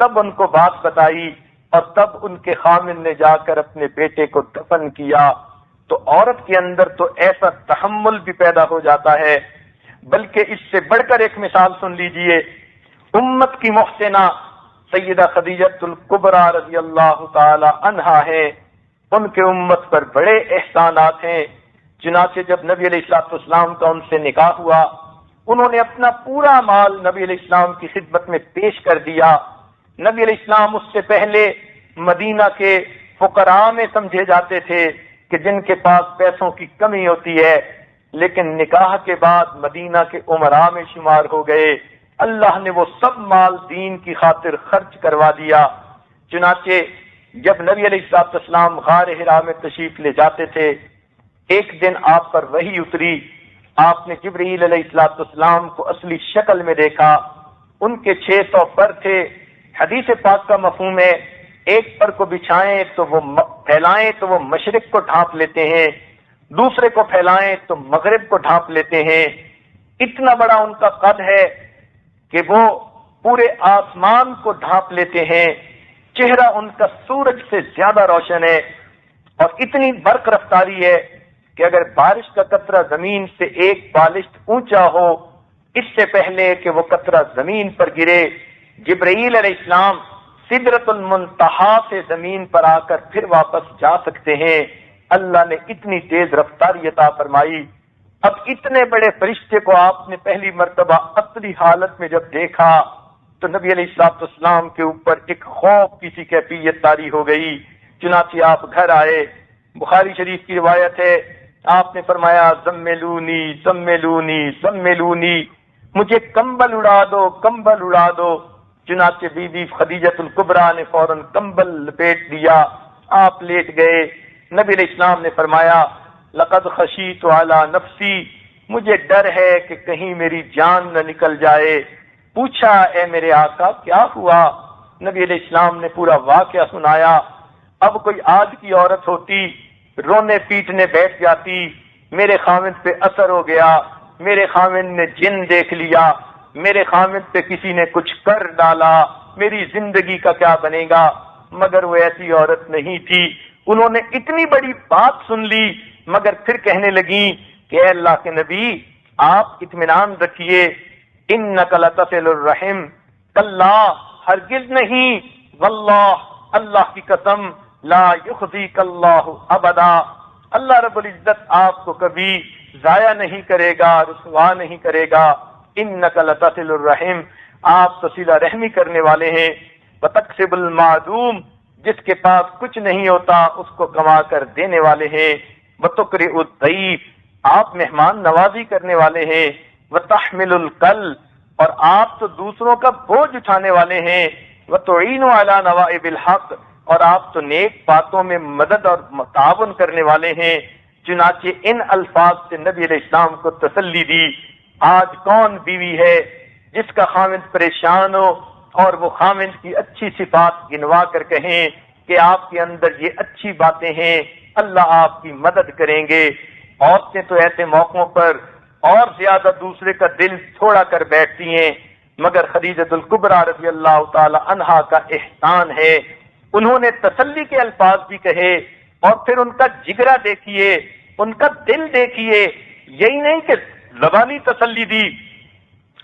B: تب ان کو بات بتائی اور تب ان کے خاوند نے جا کر اپنے بیٹے کو دفن کیا۔ تو عورت کے اندر تو ایسا تحمل بھی پیدا ہو جاتا ہے۔ بلکہ اس سے بڑھ کر ایک مثال سن لیجئے، امت کی محسنہ سیدہ خدیجہ الکبریٰ رضی اللہ تعالی عنہا ہے، ان کے امت پر بڑے احسانات ہیں۔ چنانچہ جب نبی علیہ السلام کا ان سے نکاح ہوا، انہوں نے اپنا پورا مال نبی علیہ السلام کی خدمت میں پیش کر دیا۔ نبی علیہ السلام اس سے پہلے مدینہ کے فقراء میں سمجھے جاتے تھے کہ جن کے پاس پیسوں کی کمی ہوتی ہے، لیکن نکاح کے بعد مدینہ کے امراء میں شمار ہو گئے۔ اللہ نے وہ سب مال دین کی خاطر خرچ کروا دیا۔ چنانچہ جب نبی علیہ السلام غار حرا میں تشریف لے جاتے تھے، ایک دن آپ پر وحی اتری، آپ نے جبرائیل علیہ السلام کو اصلی شکل میں دیکھا۔ ان کے 600 پر تھے۔ حدیث پاک کا مفہوم ہے ایک پر کو بچھائیں تو وہ پھیلائیں تو وہ مشرق کو ڈھانپ لیتے ہیں، دوسرے کو پھیلائیں تو مغرب کو ڈھانپ لیتے ہیں۔ اتنا بڑا ان کا قد ہے کہ وہ پورے آسمان کو ڈھانپ لیتے ہیں۔ چہرہ ان کا سورج سے زیادہ روشن ہے اور اتنی برق رفتاری ہے کہ اگر بارش کا قطرہ زمین سے ایک بالشت اونچا ہو، اس سے پہلے کہ وہ قطرہ زمین پر گرے، جبرائیل علیہ السلام سدرۃ المنتہا سے زمین پر آ کر پھر واپس جا سکتے ہیں۔ اللہ نے اتنی تیز رفتاری عطا فرمائی۔ اب اتنے بڑے فرشتے کو آپ نے پہلی مرتبہ اصلی حالت میں جب دیکھا تو نبی علیہ السلام کے اوپر ایک خوف کی سی کیفیت طاری ہو گئی۔ چنانچہ آپ گھر آئے، بخاری شریف کی روایت ہے، آپ نے فرمایا زملونی زملونی زملونی، مجھے کمبل اڑا دو کمبل اڑا دو۔ چنانچہ بی بی خدیجہ الکبریٰ نے فوراً کمبل لپیٹ دیا، آپ لیٹ گئے۔ نبی علیہ السلام نے فرمایا لقد خشیت علی نفسی، مجھے ڈر ہے کہ کہیں میری جان نہ نکل جائے۔ پوچھا اے میرے آقا کیا ہوا؟ نبی علیہ السلام نے پورا واقعہ سنایا۔ اب کوئی آج کی عورت ہوتی رونے پیٹنے بیٹھ جاتی، میرے خاوند پہ اثر ہو گیا، میرے خاوند نے جن دیکھ لیا، میرے خاوند پہ کسی نے کچھ کر ڈالا، میری زندگی کا کیا بنے گا؟ مگر وہ ایسی عورت نہیں تھی۔ انہوں نے اتنی بڑی بات سن لی مگر پھر کہنے لگیں کہ اے اللہ کے نبی آپ اطمینان رکھیے، انک لتصل الرحم، کلا ہرگز نہیں، واللہ اللہ کی قسم لا یخزیک اللہ ابدا، اللہ رب العزت آپ کو کبھی ضائع نہیں کرے گا، رسوا نہیں کرے گا۔ انک لتصل الرحم، آپ تو صلہ رحمی کرنے والے ہیں۔ وتکسب المعدوم، جس کے پاس کچھ نہیں ہوتا اس کو کما کر دینے والے ہیں۔ وتقرئ الضیف، آپ مہمان نوازی کرنے والے ہیں۔ وتحمل الکل، اور آپ تو دوسروں کا بوجھ اٹھانے والے ہیں۔ وتعین علی نوائب الحق، اور آپ تو نیک باتوں میں مدد اور تعاون کرنے والے ہیں۔ چنانچہ ان الفاظ سے نبی علیہ السلام کو تسلی دی۔ آج کون بیوی ہے جس کا خاوند پریشان ہو اور وہ خاوند کی اچھی صفات گنوا کر کہیں کہ آپ کے اندر یہ اچھی باتیں ہیں، اللہ آپ کی مدد کریں گے۔ عورتیں تو ایسے موقعوں پر اور زیادہ دوسرے کا دل تھوڑا کر بیٹھتی ہیں، مگر خدیجہ الکبریٰ رضی اللہ تعالی عنہا کا احسان ہے، انہوں نے تسلی کے الفاظ بھی کہے اور پھر ان کا جگرا دیکھیے، ان کا دل دیکھیے۔ یہی نہیں کہ زبانی تسلی دی،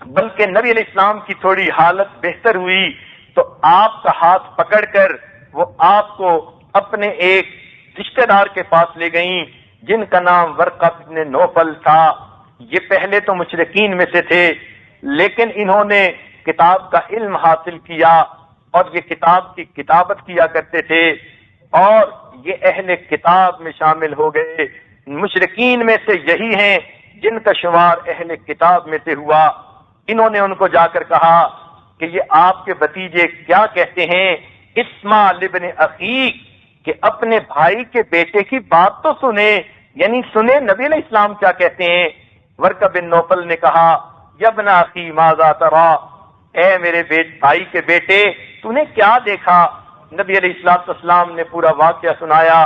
B: بلکہ نبی علیہ السلام کی تھوڑی حالت بہتر ہوئی تو آپ کا ہاتھ پکڑ کر وہ آپ کو اپنے ایک رشتہ دار کے پاس لے گئیں جن کا نام ورقہ بن نوفل تھا۔ یہ پہلے تو مشرکین میں سے تھے، لیکن انہوں نے کتاب کا علم حاصل کیا اور یہ کتاب کی کتابت کیا کرتے تھے اور یہ اہل کتاب میں شامل ہو گئے۔ مشرکین میں سے یہی ہیں جن کا شمار اہل کتاب میں سے ہوا۔ انہوں نے ان کو جا کر کہا کہ یہ آپ کے بھتیجے کیا کہتے ہیں، اسمع لابن اخیک، کہ اپنے بھائی کے بیٹے کی بات تو سنیں، یعنی سنیں نبی علیہ السلام کیا کہتے ہیں۔ ورقہ بن نوفل نے کہا یا ابن اخی ماذا ترى، اے میرے بھائی کے بیٹے تو نے کیا دیکھا۔ نبی علیہ السلام نے پورا واقعہ سنایا۔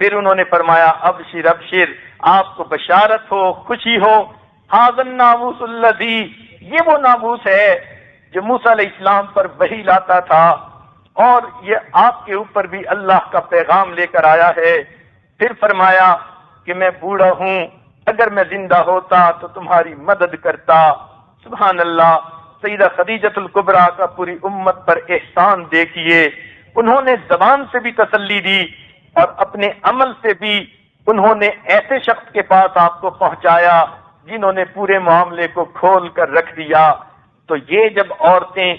B: پھر انہوں نے فرمایا ابشر ابشر، آپ کو بشارت ہو، خوشی ہو، ھذا الناموس الذی، یہ وہ ناموس ہے جو موسیٰ علیہ السلام پر وحی لاتا تھا اور یہ آپ کے اوپر بھی اللہ کا پیغام لے کر آیا ہے۔ پھر فرمایا کہ میں بوڑھا ہوں، اگر میں زندہ ہوتا تو تمہاری مدد کرتا۔ سبحان اللہ، سیدہ خدیجہ الکبریٰ کا پوری امت پر احسان دیکھیے، انہوں نے زبان سے بھی تسلی دی اور اپنے عمل سے بھی انہوں نے ایسے شخص کے پاس آپ کو پہنچایا جنہوں نے پورے معاملے کو کھول کر رکھ دیا۔ تو یہ جب عورتیں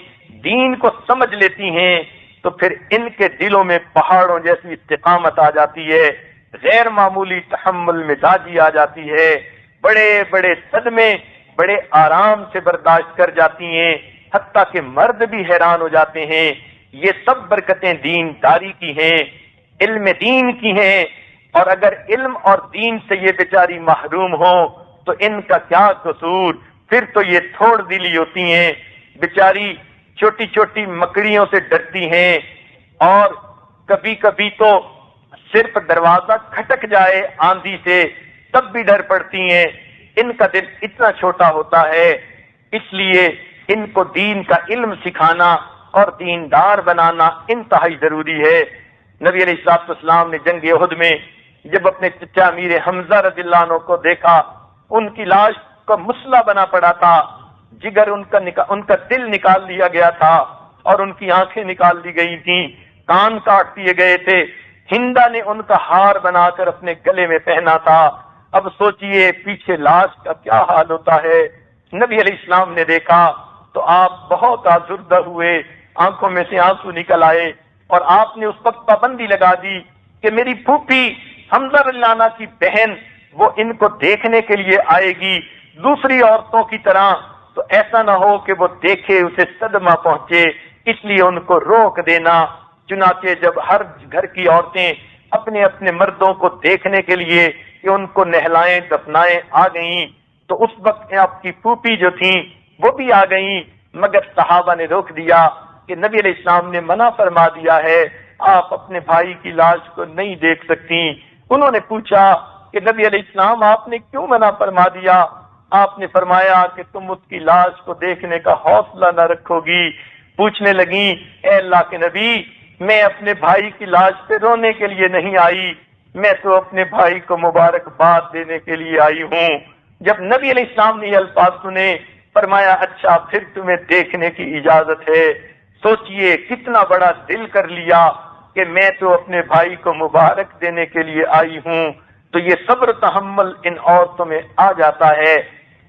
B: دین کو سمجھ لیتی ہیں تو پھر ان کے دلوں میں پہاڑوں جیسی استقامت آ جاتی ہے، غیر معمولی تحمل مزاجی آ جاتی ہے، بڑے بڑے صدمے بڑے آرام سے برداشت کر جاتی ہیں، حتیٰ کہ مرد بھی حیران ہو جاتے ہیں۔ یہ سب برکتیں دین داری کی ہیں، علم دین کی ہیں، اور اگر علم اور دین سے یہ بیچاری محروم ہوں تو ان کا کیا قصور، پھر تو یہ تھوڑ دلی ہوتی ہیں، بیچاری چھوٹی چھوٹی مکڑیوں سے ڈرتی ہیں اور کبھی کبھی تو صرف دروازہ کھٹک جائے آندھی سے تب بھی ڈر پڑتی ہیں۔ ان کا دل اتنا چھوٹا ہوتا ہے، اس لیے ان کو دین کا علم سکھانا اور دیندار بنانا انتہائی ضروری ہے۔ نبی علیہ السلام نے جنگ احد میں جب اپنے چچا امیر حمزہ رضی اللہ عنہ کو دیکھا، ان کی لاش کا مسلح بنا پڑا تھا، جگر ان کا دل نکال لیا گیا تھا اور ان کی آنکھیں نکال دی گئی تھیں، کان کاٹ دیے گئے تھے، ہندا نے ان کا ہار بنا کر اپنے گلے میں پہنا تھا۔ اب سوچئے پیچھے لاش کا کیا حال ہوتا ہے۔ نبی علیہ السلام نے دیکھا تو آپ بہت آزردہ ہوئے، آنکھوں میں سے آنسو نکل آئے اور آپ نے اس وقت پابندی لگا دی کہ میری پھوپھی حمزہ رضی اللہ عنہ کی بہن وہ ان کو دیکھنے کے لیے آئے گی دوسری عورتوں کی طرح، تو ایسا نہ ہو کہ وہ دیکھے اسے صدمہ پہنچے، اس لیے ان کو روک دینا۔ چنانچہ جب ہر گھر کی عورتیں اپنے اپنے مردوں کو دیکھنے کے لیے کہ ان کو نہلائیں دفنائیں آ گئیں تو اس وقت آپ کی پھوپھی جو تھیں وہ بھی آ گئیں، مگر صحابہ نے روک دیا کہ نبی علیہ السلام نے منع فرما دیا ہے، آپ اپنے بھائی کی لاش کو نہیں دیکھ سکتی۔ انہوں نے پوچھا کہ نبی علیہ السلام آپ نے کیوں منع فرما دیا؟ آپ نے فرمایا کہ تم اس کی لاش کو دیکھنے کا حوصلہ نہ رکھو گی۔ پوچھنے لگیں اے اللہ کے نبی، میں اپنے بھائی کی لاش پہ رونے کے لیے نہیں آئی، میں تو اپنے بھائی کو مبارکباد دینے کے لیے آئی ہوں۔ جب نبی علیہ السلام نے یہ الفاظ سنے فرمایا اچھا پھر تمہیں دیکھنے کی اجازت ہے۔ سوچئے کتنا بڑا دل کر لیا کہ میں تو اپنے بھائی کو مبارک دینے کے لیے آئی ہوں، تو یہ صبر تحمل ان عورتوں میں آ جاتا ہے۔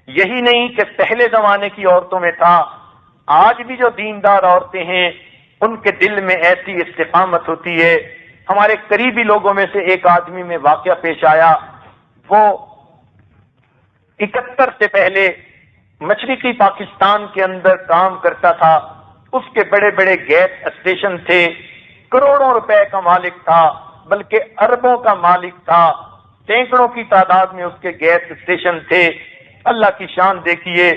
B: یہی نہیں کہ پہلے زمانے کی عورتوں میں تھا، آج بھی جو دیندار عورتیں ہیں ان کے دل میں ایسی استقامت ہوتی ہے۔ ہمارے قریبی لوگوں میں سے ایک آدمی میں واقعہ پیش آیا، وہ 71 سے پہلے مشرقی پاکستان کے اندر کام کرتا تھا، اس کے بڑے بڑے گیس اسٹیشن تھے، کروڑوں روپے کا مالک تھا، بلکہ اربوں کا مالک تھا، سینکڑوں کی تعداد میں اس کے گیس اسٹیشن تھے۔ اللہ کی شان دیکھیے،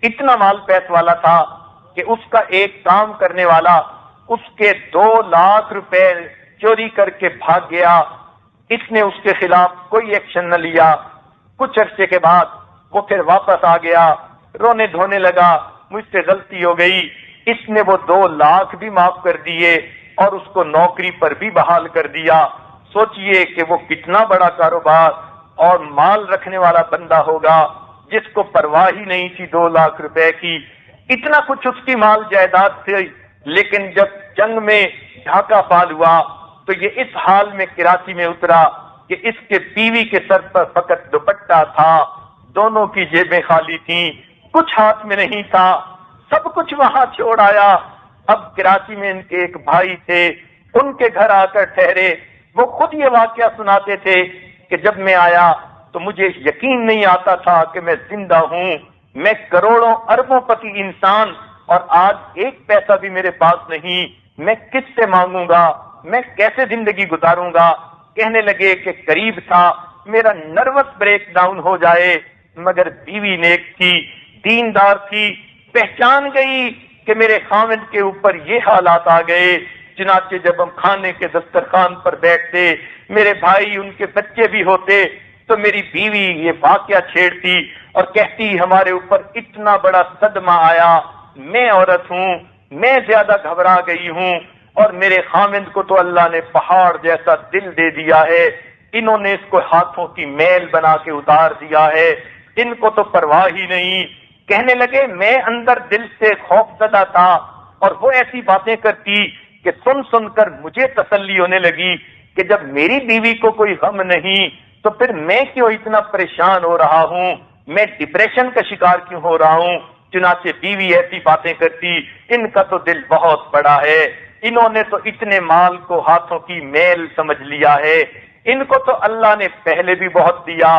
B: اتنا مال پیس والا تھا کہ اس کا ایک کام کرنے والا اس کے 2 لاکھ روپے چوری کر کے بھاگ گیا۔ اس نے اس کے خلاف کوئی ایکشن نہ لیا۔ کچھ عرصے کے بعد وہ پھر واپس آ گیا، رونے دھونے لگا، مجھ سے غلطی ہو گئی۔ اس نے وہ 2 لاکھ بھی معاف کر دیے اور اس کو نوکری پر بھی بحال کر دیا۔ سوچئے کہ وہ کتنا بڑا کاروبار اور مال رکھنے والا بندہ ہوگا جس کو پرواہ ہی نہیں تھی 2 لاکھ روپے کی۔ اتنا کچھ اس کی مال جائیداد تھی، لیکن جب جنگ میں ڈھاکہ فال ہوا تو یہ اس حال میں کراچی میں اترا کہ اس کے بیوی کے سر پر فقط دوپٹہ تھا، دونوں کی جیبیں خالی تھیں، کچھ ہاتھ میں نہیں تھا، سب کچھ وہاں چھوڑ آیا۔ اب کراچی میں ان کے ایک بھائی تھے، ان کے گھر آ کر ٹھہرے، وہ خود یہ واقعہ سناتے تھے کہ جب میں آیا تو مجھے یقین نہیں آتا تھا کہ میں زندہ ہوں، میں کروڑوں اربوں پتی انسان اور آج ایک پیسہ بھی میرے پاس نہیں، میں کس سے مانگوں گا، میں کیسے زندگی گزاروں گا۔ کہنے لگے کہ قریب تھا میرا نروس بریک ڈاؤن ہو جائے، مگر بیوی نیک تھی، دیندار تھی، پہچان گئی کہ میرے خاوند کے اوپر یہ حالات آ گئے۔ چنانچہ جب ہم کھانے کے دسترخوان پر بیٹھتے، میرے بھائی ان کے بچے بھی ہوتے، تو میری بیوی یہ واقعہ چھیڑتی اور کہتی ہمارے اوپر اتنا بڑا صدمہ آیا، میں عورت ہوں، میں زیادہ گھبرا گئی ہوں، اور میرے خاوند کو تو اللہ نے پہاڑ جیسا دل دے دیا ہے، انہوں نے اس کو ہاتھوں کی میل بنا کے اتار دیا ہے، ان کو تو پرواہ ہی نہیں۔ کہنے لگے میں اندر دل سے خوف زدہ تھا، اور وہ ایسی باتیں کرتی کہ سن سن کر مجھے تسلی ہونے لگی کہ جب میری بیوی کو کوئی غم نہیں تو پھر میں کیوں اتنا پریشان ہو رہا ہوں، میں ڈپریشن کا شکار کیوں ہو رہا ہوں۔ چنانچہ بیوی ایسی باتیں کرتی، ان کا تو دل بہت بڑا ہے، انہوں نے تو اتنے مال کو ہاتھوں کی میل سمجھ لیا ہے، ان کو تو اللہ نے پہلے بھی بہت دیا،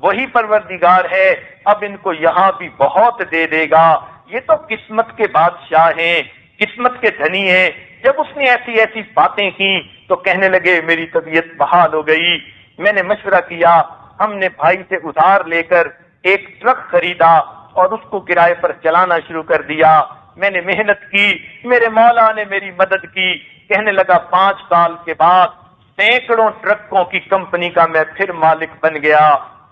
B: وہی پروردگار ہے، اب ان کو یہاں بھی بہت دے دے گا، یہ تو قسمت کے بادشاہ ہیں، قسمت کے دھنی ہیں۔ جب اس نے ایسی ایسی باتیں کی تو کہنے لگے میری طبیعت بحال ہو گئی۔ میں نے مشورہ کیا، ہم نے بھائی سے ادھار لے کر ایک ٹرک خریدا اور اس کو کرائے پر چلانا شروع کر دیا۔ میں نے محنت کی، میرے مولا نے میری مدد کی۔ کہنے لگا 5 سال کے بعد سینکڑوں ٹرکوں کی کمپنی کا میں پھر مالک بن گیا،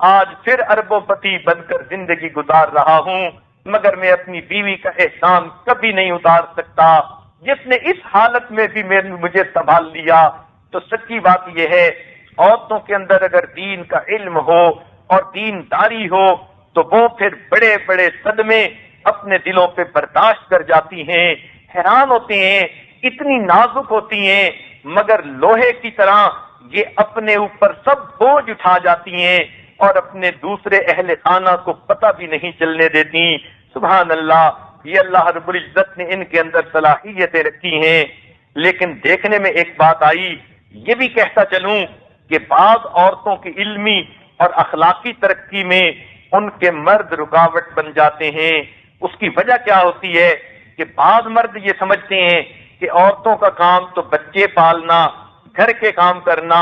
B: آج پھر اربوں پتی بن کر زندگی گزار رہا ہوں، مگر میں اپنی بیوی کا احسان کبھی نہیں اتار سکتا جس نے اس حالت میں بھی مجھے سنبھال لیا۔ تو سچی بات یہ ہے، عورتوں کے اندر اگر دین کا علم ہو اور دینداری ہو تو وہ پھر بڑے بڑے صدمے اپنے دلوں پہ برداشت کر جاتی ہیں، حیران ہوتے ہیں، اتنی نازک ہوتی ہیں مگر لوہے کی طرح یہ اپنے اوپر سب بوجھ اٹھا جاتی ہیں اور اپنے دوسرے اہل خانہ کو پتہ بھی نہیں چلنے دیتی۔ سبحان اللہ، یہ اللہ رب العزت نے ان کے اندر صلاحیتیں رکھی ہیں۔ لیکن دیکھنے میں ایک بات آئی، یہ بھی کہتا چلوں کہ بعض عورتوں کی علمی اور اخلاقی ترقی میں ان کے مرد رکاوٹ بن جاتے ہیں۔ اس کی وجہ کیا ہوتی ہے کہ بعض مرد یہ سمجھتے ہیں کہ عورتوں کا کام تو بچے پالنا، گھر کے کام کرنا،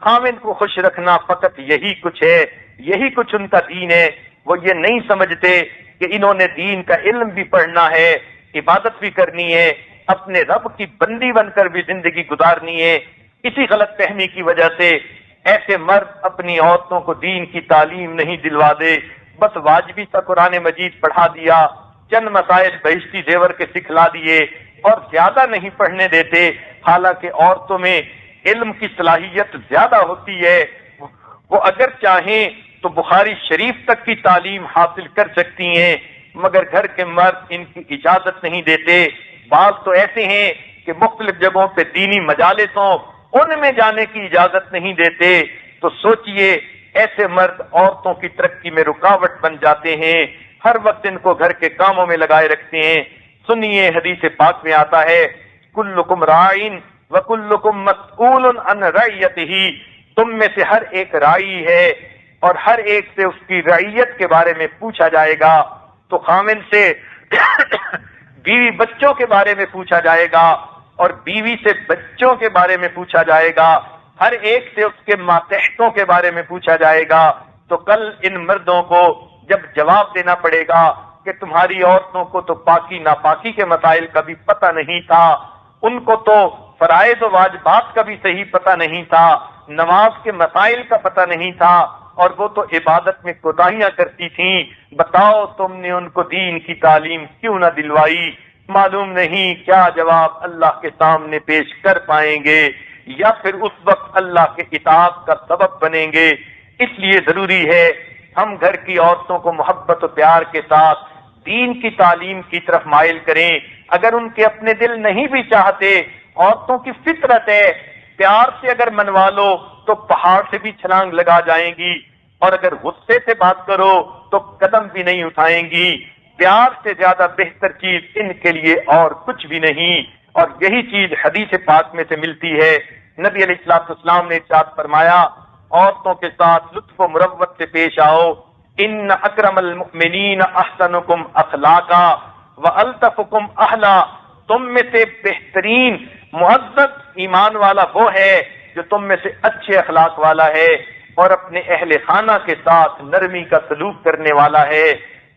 B: خاوند کو خوش رکھنا، فقط یہی کچھ ہے، یہی کچھ ان کا دین ہے۔ وہ یہ نہیں سمجھتے کہ انہوں نے دین کا علم بھی پڑھنا ہے، عبادت بھی کرنی ہے، اپنے رب کی بندی بن کر بھی زندگی گزارنی ہے۔ اسی غلط فہمی کی وجہ سے ایسے مرد اپنی عورتوں کو دین کی تعلیم نہیں دلوا دے، بس واجبی سا قرآن مجید پڑھا دیا، چند مسائل بہشتی زیور کے سکھلا دیے اور زیادہ نہیں پڑھنے دیتے، حالانکہ عورتوں میں علم کی صلاحیت زیادہ ہوتی ہے، وہ اگر چاہیں تو بخاری شریف تک کی تعلیم حاصل کر سکتی ہیں، مگر گھر کے مرد ان کی اجازت نہیں دیتے۔ بعض تو ایسے ہیں
C: کہ مختلف جگہوں پہ دینی مجالسوں ان میں جانے کی اجازت نہیں دیتے، تو سوچئے ایسے مرد عورتوں کی ترقی میں رکاوٹ بن جاتے ہیں، ہر وقت ان کو گھر کے کاموں میں لگائے رکھتے ہیں۔ سنیے حدیث پاک میں آتا ہے کلکم راعین وکلکم مسئول عن رعیتہ، تم میں سے ہر ایک راعی ہے اور ہر ایک سے اس کی رعیت کے بارے میں پوچھا جائے گا۔ تو خامن سے بیوی بچوں کے بارے میں پوچھا جائے گا اور بیوی سے بچوں کے بارے میں پوچھا جائے گا، ہر ایک سے اس کے ماتحتوں کے بارے میں پوچھا جائے گا۔ تو کل ان مردوں کو جب جواب دینا پڑے گا کہ تمہاری عورتوں کو تو پاکی ناپاکی کے مسائل کا بھی پتہ نہیں تھا، ان کو تو فرائض و واجبات کا بھی صحیح پتہ نہیں تھا، نماز کے مسائل کا پتہ نہیں تھا، اور وہ تو عبادت میں کوتاہیاں کرتی تھیں، بتاؤ تم نے ان کو دین کی تعلیم کیوں نہ دلوائی؟ معلوم نہیں کیا جواب اللہ کے سامنے پیش کر پائیں گے، یا پھر اس وقت اللہ کے عتاب کا سبب بنیں گے۔ اس لیے ضروری ہے ہم گھر کی عورتوں کو محبت و پیار کے ساتھ دین کی تعلیم کی طرف مائل کریں۔ اگر ان کے اپنے دل نہیں بھی چاہتے، عورتوں کی فطرت ہے، پیار سے اگر منوا لو تو پہاڑ سے بھی چھلانگ لگا جائیں گی، اور اگر غصے سے بات کرو تو قدم بھی نہیں اٹھائیں گی۔ پیار سے زیادہ بہتر چیز ان کے لیے اور کچھ بھی نہیں، اور یہی چیز حدیث پاک میں سے ملتی ہے۔ نبی علیہ السلام نے ارشاد فرمایا عورتوں کے ساتھ لطف و مروت سے پیش آؤ، ان اکرم المؤمنین احسنکم اخلاقا والطفکم اہلا، تم میں سے بہترین معزز ایمان والا وہ ہے جو تم میں سے اچھے اخلاق والا ہے اور اپنے اہل خانہ کے ساتھ نرمی کا سلوک کرنے والا ہے۔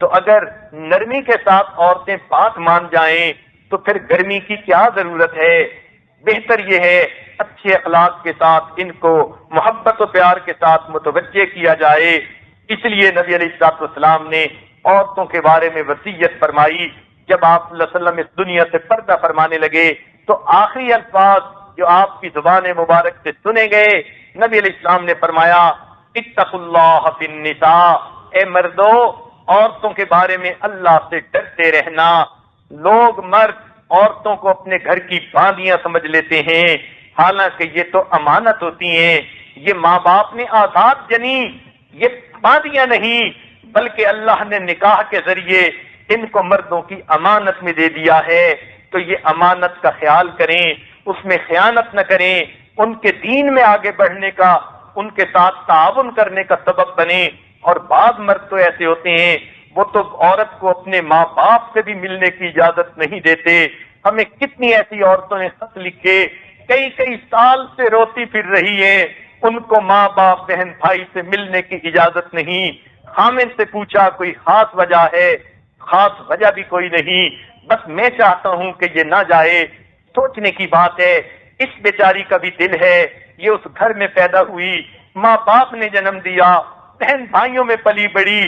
C: تو اگر نرمی کے ساتھ عورتیں بات مان جائیں تو پھر گرمی کی کیا ضرورت ہے؟ بہتر یہ ہے اچھے اخلاق کے ساتھ ان کو محبت و پیار کے ساتھ متوجہ کیا جائے۔ اس لیے نبی علیہ السلام نے عورتوں کے بارے میں وصیت فرمائی۔ جب آپ صلی اللہ علیہ وسلم اس دنیا سے پردہ فرمانے لگے تو آخری الفاظ جو آپ کی زبان مبارک سے سنے گئے، نبی علیہ السلام نے فرمایا اتقوا اللہ فی النساء، اے مردو عورتوں کے بارے میں اللہ سے ڈرتے رہنا۔ لوگ مرد عورتوں کو اپنے گھر کی باندیاں سمجھ لیتے ہیں، حالانکہ یہ تو امانت ہوتی ہیں، یہ ماں باپ نے آزاد جنی، یہ باندیاں نہیں بلکہ اللہ نے نکاح کے ذریعے ان کو مردوں کی امانت میں دے دیا ہے۔ تو یہ امانت کا خیال کریں، اس میں خیانت نہ کریں، ان کے دین میں آگے بڑھنے کا، ان کے ساتھ تعاون کرنے کا سبب بنے۔ اور بعض مرد تو ایسے ہوتے ہیں وہ تو عورت کو اپنے ماں باپ سے بھی ملنے کی اجازت نہیں دیتے۔ ہمیں کتنی ایسی عورتوں نے خط لکھے، کئی سال سے روتی پھر رہی ہیں، ان کو ماں باپ بہن بھائی سے ملنے کی اجازت نہیں۔ خامن سے پوچھا کوئی خاص وجہ ہے؟ خاص وجہ بھی کوئی نہیں، بس میں چاہتا ہوں کہ یہ نہ جائے۔ سوچنے کی بات ہے، اس بیچاری کا بھی دل ہے، یہ اس گھر میں پیدا ہوئی، ماں باپ نے جنم دیا، بہن بھائیوں میں پلی بڑی،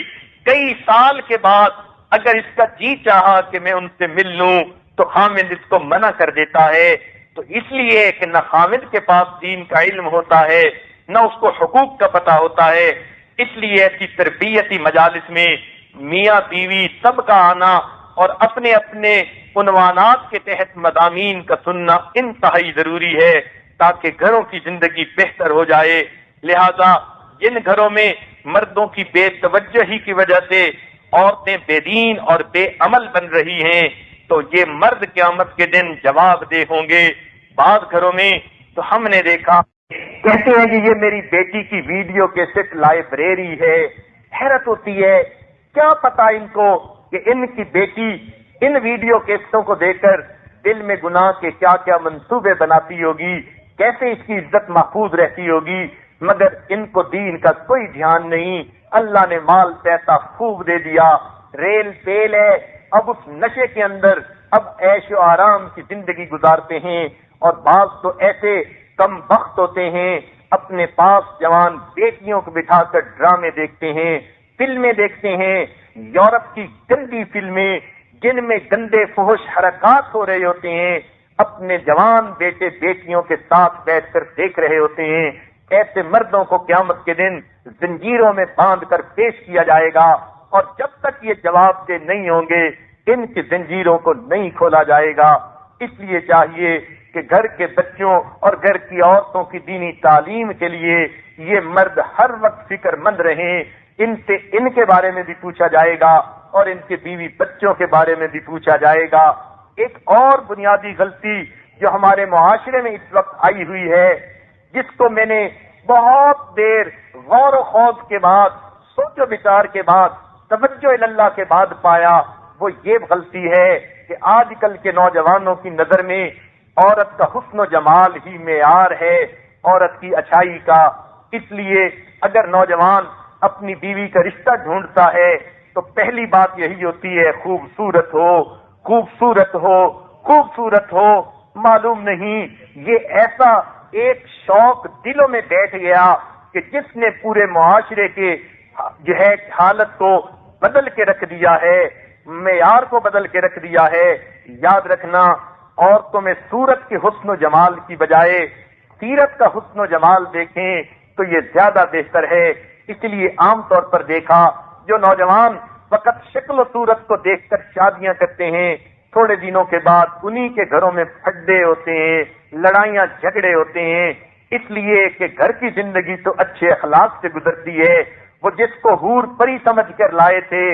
C: کئی سال کے بعد اگر اس کا جی چاہا کہ میں ان سے مل لوں تو خامد اس کو منع کر دیتا ہے۔ تو اس لیے کہ نہ خامد کے پاس دین کا علم ہوتا ہے، نہ اس کو حقوق کا پتہ ہوتا ہے، اس لیے ایسی تربیتی مجالس میں میاں بیوی سب کا آنا اور اپنے اپنے عنوانات کے تحت مضامین کا سننا انتہائی ضروری ہے تاکہ گھروں کی زندگی بہتر ہو جائے۔ لہذا جن گھروں میں مردوں کی بے توجہی کی وجہ سے عورتیں بے دین اور بے عمل بن رہی ہیں تو یہ مرد قیامت کے دن جواب دہ ہوں گے۔ بعض گھروں میں تو ہم نے دیکھا کہتے ہیں کہ یہ میری بیٹی کی ویڈیو کیسٹ لائبریری ہے۔ حیرت ہوتی ہے، کیا پتا ان کو کہ ان کی بیٹی ان ویڈیو کیسٹوں کو دیکھ کر دل میں گناہ کے کیا کیا منصوبے بناتی ہوگی، کیسے اس کی عزت محفوظ رہتی ہوگی، مگر ان کو دین کا کوئی دھیان نہیں۔ اللہ نے مال پیسہ خوب دے دیا، ریل پیل ہے، اب اس نشے کے اندر اب عیش و آرام کی زندگی گزارتے ہیں۔ اور بعض تو ایسے کم بخت ہوتے ہیں اپنے پاس جوان بیٹیوں کو بٹھا کر ڈرامے دیکھتے ہیں، فلمیں دیکھتے ہیں، یورپ کی گندی فلمیں جن میں گندے فحش حرکات ہو رہے ہوتے ہیں، اپنے جوان بیٹے بیٹیوں کے ساتھ بیٹھ کر دیکھ رہے ہوتے ہیں۔ ایسے مردوں کو قیامت کے دن زنجیروں میں باندھ کر پیش کیا جائے گا، اور جب تک یہ جواب دہ نہیں ہوں گے ان کی زنجیروں کو نہیں کھولا جائے گا۔ اس لیے چاہیے کہ گھر کے بچوں اور گھر کی عورتوں کی دینی تعلیم کے لیے یہ مرد ہر وقت فکر مند رہیں. ان سے ان کے بارے میں بھی پوچھا جائے گا اور ان کے بیوی بچوں کے بارے میں بھی پوچھا جائے گا. ایک اور بنیادی غلطی جو ہمارے معاشرے میں اس وقت آئی ہوئی ہے، جس کو میں نے بہت دیر غور و خوض کے بعد، سوچ و بچار کے بعد، توجہ اللہ کے بعد پایا، وہ یہ غلطی ہے کہ آج کل کے نوجوانوں کی نظر میں عورت کا حسن و جمال ہی معیار ہے، عورت کی اچھائی کا. اس لیے اگر نوجوان اپنی بیوی کا رشتہ ڈھونڈتا ہے تو پہلی بات یہی ہوتی ہے خوبصورت ہو، خوبصورت ہو، خوبصورت ہو. معلوم نہیں یہ ایسا ایک شوق دلوں میں بیٹھ گیا کہ جس نے پورے معاشرے کے جو ہے حالت کو بدل کے رکھ دیا ہے، معیار کو بدل کے رکھ دیا ہے. یاد رکھنا، عورتوں میں صورت کے حسن و جمال کی بجائے سیرت کا حسن و جمال دیکھیں تو یہ زیادہ بہتر ہے. اس لیے عام طور پر دیکھا جو نوجوان فقط شکل و صورت کو دیکھ کر شادیاں کرتے ہیں، تھوڑے دنوں کے بعد انہی کے گھروں میں پھڈے ہوتے ہیں، لڑائیاں جھگڑے ہوتے ہیں. اس لیے کہ گھر کی زندگی تو اچھے اخلاق سے گزرتی ہے. وہ جس کو حور پری سمجھ کر لائے تھے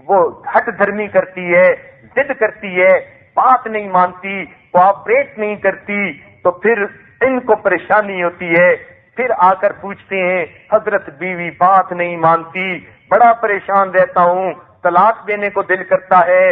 C: وہ ہٹ دھرمی کرتی ہے، ضد کرتی ہے، بات نہیں مانتی، کوآپریٹ نہیں کرتی، تو پھر ان کو پریشانی ہوتی ہے. پھر آ کر پوچھتے ہیں حضرت بیوی بات نہیں مانتی، بڑا پریشان رہتا ہوں، طلاق دینے کو دل کرتا ہے،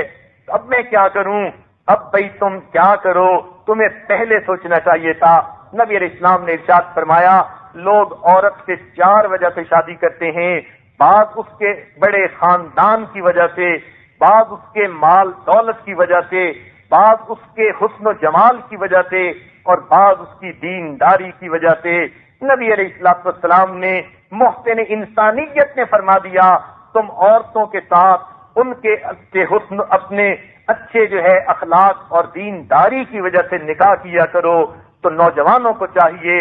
C: اب میں کیا کروں؟ اب بھائی تم کیا کرو، تمہیں پہلے سوچنا چاہیے تھا. نبی علیہ السلام نے ارشاد فرمایا لوگ عورت سے 4 وجہ سے شادی کرتے ہیں، بعض اس کے بڑے خاندان کی وجہ سے، بعض اس کے مال دولت کی وجہ سے، بعض اس کے حسن و جمال کی وجہ سے، اور بعض اس کی دینداری کی وجہ سے. نبی علیہ السلام نے محسن انسانیت نے فرما دیا تم عورتوں کے ساتھ ان کے اچھے حسن، اپنے اچھے جو ہے اخلاق اور دینداری کی وجہ سے نکاح کیا کرو. تو نوجوانوں کو چاہیے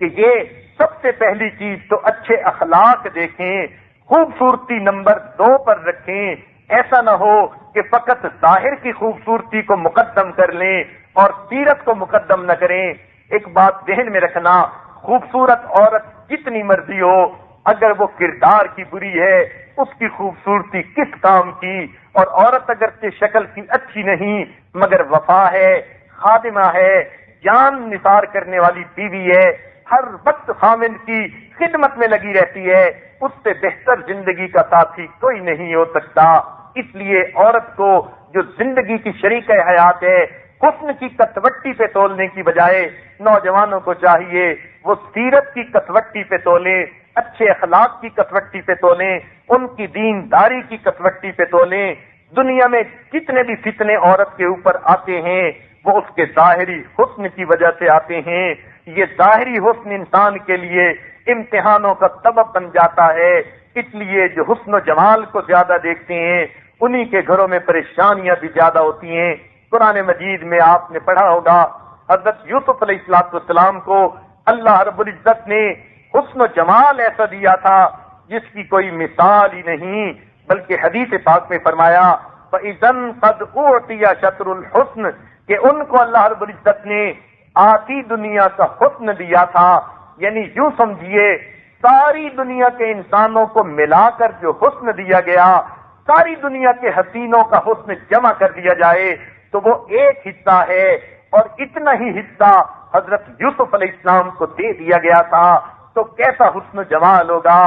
C: کہ یہ سب سے پہلی چیز تو اچھے اخلاق دیکھیں، خوبصورتی نمبر 2 پر رکھیں. ایسا نہ ہو کہ فقط ظاہر کی خوبصورتی کو مقدم کر لیں اور سیرت کو مقدم نہ کریں. ایک بات ذہن میں رکھنا، خوبصورت عورت جتنی مرضی ہو، اگر وہ کردار کی بری ہے اس کی خوبصورتی کس کام کی. اور عورت اگر سے شکل کی اچھی نہیں مگر وفا ہے، خادمہ ہے، جان نثار کرنے والی بیوی ہے، ہر وقت خامن کی خدمت میں لگی رہتی ہے، اس سے بہتر زندگی کا ساتھی کوئی نہیں ہو سکتا. اس لیے عورت کو جو زندگی کی شریک حیات ہے، حسن کی کسوٹی پہ تولنے کی بجائے نوجوانوں کو چاہیے وہ سیرت کی کسوٹی پہ تولیں، اچھے اخلاق کی کسوٹی پہ تولیں، ان کی دینداری کی کسوٹی پہ تولیں. دنیا میں جتنے بھی فتنے عورت کے اوپر آتے ہیں وہ اس کے ظاہری حسن کی وجہ سے آتے ہیں. یہ ظاہری حسن انسان کے لیے امتحانوں کا سبب بن جاتا ہے. اس لیے جو حسن و جمال کو زیادہ دیکھتے ہیں انہی کے گھروں میں پریشانیاں بھی زیادہ ہوتی ہیں. قرآن مجید میں آپ نے پڑھا ہوگا حضرت یوسف علیہ السلام کو اللہ رب العزت نے حسن و جمال ایسا دیا تھا جس کی کوئی مثال ہی نہیں، بلکہ حدیث پاک میں فرمایا فَإِذَنْ قَدْ أُعْطِيَ شَطْرُ الْحُسْنِ کہ ان کو اللہ رب العزت نے آتی دنیا کا حسن دیا تھا. یعنی یوں سمجھیے ساری دنیا کے انسانوں کو ملا کر جو حسن دیا گیا، ساری دنیا کے حسینوں کا حسن جمع کر دیا جائے تو وہ ایک حصہ ہے، اور اتنا ہی حصہ حضرت یوسف علیہ السلام کو دے دیا گیا تھا. تو کیسا حسن و جمال ہوگا.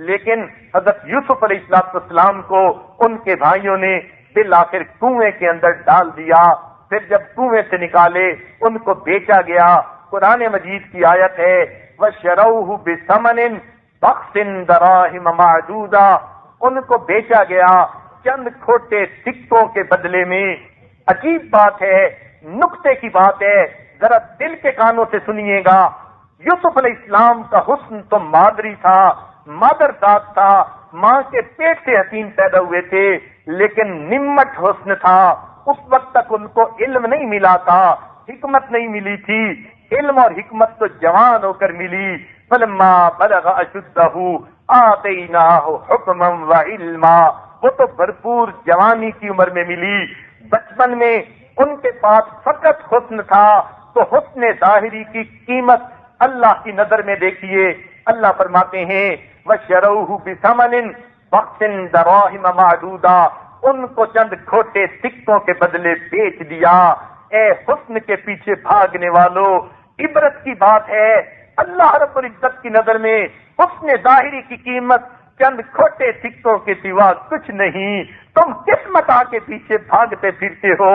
C: لیکن حضرت یوسف علیہ السلام کو ان کے بھائیوں نے بالآخر کنویں کے اندر ڈال دیا. پھر جب کنویں سے نکالے ان کو بیچا گیا. قرآن مجید کی آیت ہے وَشَرَوْهُ بِثَمَنٍ بَخْسٍ دَرَاهِمَ مَعْدُودَةٍ ان کو بیچا گیا چند کھوٹے سکوں کے بدلے میں. عجیب بات ہے، نکتے کی بات ہے، ذرا دل کے کانوں سے سنیے گا. یوسف علیہ السلام کا حسن تو مادری تھا، مادر ذات تھا، ماں کے پیٹ سے حسین پیدا ہوئے تھے، لیکن نمٹ حسن تھا. اس وقت تک ان کو علم نہیں ملا تھا، حکمت نہیں ملی تھی. علم اور حکمت تو جوان ہو کر ملی. فلما بلغ اشدہ آتیناہ حکما وعلما وہ تو بھرپور جوانی کی عمر میں ملی. بچپن میں ان کے پاس فقط حسن تھا، تو حسن ظاہری کی قیمت اللہ کی نظر میں دیکھیے، اللہ فرماتے ہیں وَشَرَوْهُ بِثَمَنٍ بَخْسٍ دَرَاهِمَ مَعْدُودَةٍ، ان کو چند کھوٹے سکوں کے بدلے بیچ دیا۔ اے حسن کے پیچھے بھاگنے والو، عبرت کی بات ہے اللہ رب العزت کی نظر میں حسن ظاہری کی قیمت چند کھوٹے سکوں کے سوا کچھ نہیں۔ تم کس متاع کے پیچھے بھاگتے پھرتے ہو؟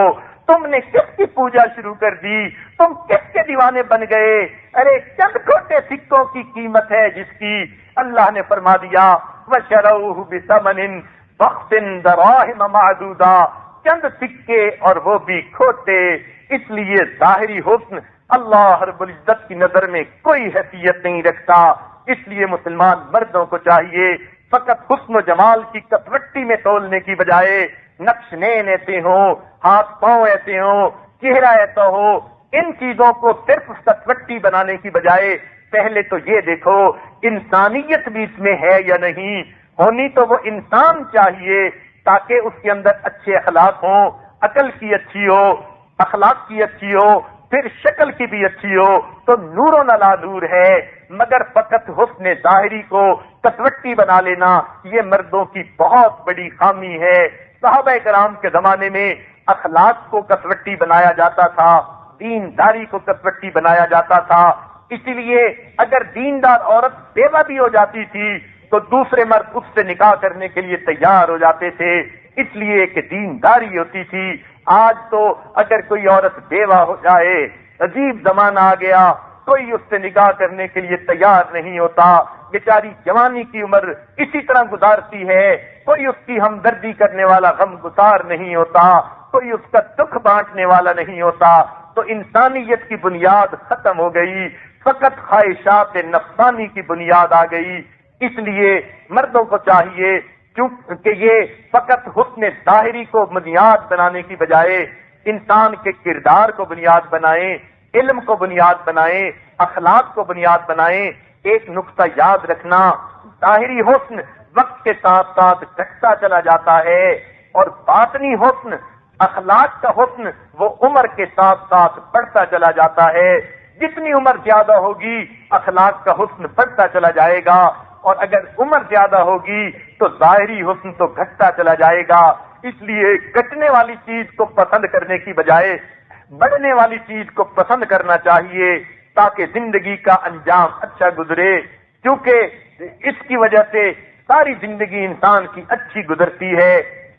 C: تم نے کس کی پوجا شروع کر دی؟ تم کس کے دیوانے بن گئے؟ ارے چند کھوٹے سکوں کی قیمت ہے جس کی اللہ نے فرما دیا وَشَرَوْهُ بِثَمَنٍ بَخْسٍ دَرَاهِمَ مَعْدُودَةٍ، چند سکے اور وہ بھی کھوٹے۔ اس لیے ظاہری حسن اللہ رب العزت کی نظر میں کوئی حیثیت نہیں رکھتا۔ اس لیے مسلمان مردوں کو چاہیے فقط حسن و جمال کی کسوٹی میں تولنے کی بجائے نقش نین ایسے ہوں، ہاتھ پاؤں ایسے ہوں، چہرہ ایسا ہو، ان چیزوں کو صرف کسوٹی بنانے کی بجائے پہلے تو یہ دیکھو انسانیت بھی اس میں ہے یا نہیں۔ ہونی تو وہ انسان چاہیے تاکہ اس کے اندر اچھے اخلاق ہوں، عقل کی اچھی ہو، اخلاق کی اچھی ہو، پھر شکل کی بھی اچھی ہو، تو نور و نلا نور ہے۔ مگر فقط حسن ظاہری کو کسوٹی بنا لینا یہ مردوں کی بہت بڑی خامی ہے۔ صحابہ کرام کے زمانے میں اخلاق کو کسوٹی بنایا جاتا تھا، دینداری کو کسوٹی بنایا جاتا تھا۔ اسی لیے اگر دیندار عورت بیوہ بھی ہو جاتی تھی تو دوسرے مرد اس سے نکاح کرنے کے لیے تیار ہو جاتے تھے، اس لیے کہ دینداری ہوتی تھی۔ آج تو اگر کوئی عورت بیوہ ہو جائے، عجیب زمانہ آ گیا، کوئی اس سے نکاح کرنے کے لیے تیار نہیں ہوتا، بیچاری جوانی کی عمر اسی طرح گزارتی ہے، کوئی اس کی ہمدردی کرنے والا غم گسار نہیں ہوتا، کوئی اس کا دکھ بانٹنے والا نہیں ہوتا، تو انسانیت کی بنیاد ختم ہو گئی، فقط خواہشات نفسانی کی بنیاد آ گئی۔ اس لیے مردوں کو چاہیے کیونکہ یہ فقط حسن ظاہری کو بنیاد بنانے کی بجائے انسان کے کردار کو بنیاد بنائیں، علم کو بنیاد بنائیں، اخلاق کو بنیاد بنائیں۔ ایک نقطہ یاد رکھنا، ظاہری حسن وقت کے ساتھ ساتھ گھٹتا چلا جاتا ہے، اور باطنی حسن، اخلاق کا حسن، وہ عمر کے ساتھ ساتھ بڑھتا چلا جاتا ہے۔ جتنی عمر زیادہ ہوگی اخلاق کا حسن بڑھتا چلا جائے گا، اور اگر عمر زیادہ ہوگی تو ظاہری حسن تو گھٹتا چلا جائے گا۔ اس لیے گھٹنے والی چیز کو پسند کرنے کی بجائے بڑھنے والی چیز کو پسند کرنا چاہیے تاکہ زندگی کا انجام اچھا گزرے، کیونکہ اس کی وجہ سے ساری زندگی انسان کی اچھی گزرتی ہے۔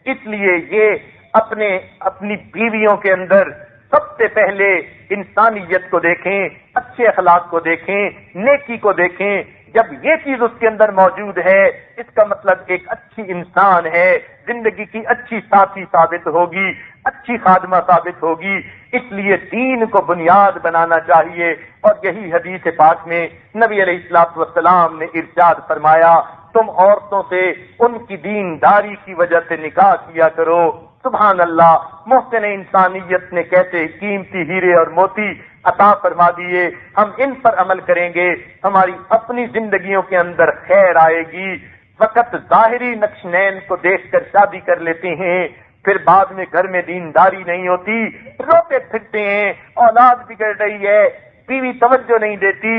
C: اس لیے یہ اپنی بیویوں کے اندر سب سے پہلے انسانیت کو دیکھیں، اچھے اخلاق کو دیکھیں، نیکی کو دیکھیں۔ جب یہ چیز اس کے اندر موجود ہے اس کا مطلب ایک اچھی انسان ہے، زندگی کی اچھی ساتھی ثابت ہوگی، اچھی خادمہ ثابت ہوگی۔ اس لیے دین کو بنیاد بنانا چاہیے، اور یہی حدیث پاک میں نبی علیہ الصلوۃ والسلام نے ارشاد فرمایا تم عورتوں سے ان کی دینداری کی وجہ سے نکاح کیا کرو۔ سبحان اللہ، محسن انسانیت نے کیسے قیمتی ہیرے اور موتی عطا فرما دیے۔ ہم ان پر عمل کریں گے، ہماری اپنی زندگیوں کے اندر خیر آئے گی۔ فقط ظاہری نقش نین کو دیکھ کر شادی کر لیتے ہیں، پھر بعد میں گھر میں دینداری نہیں ہوتی، روتے پھرتے ہیں، اولاد بگڑ رہی ہے، بیوی توجہ نہیں دیتی،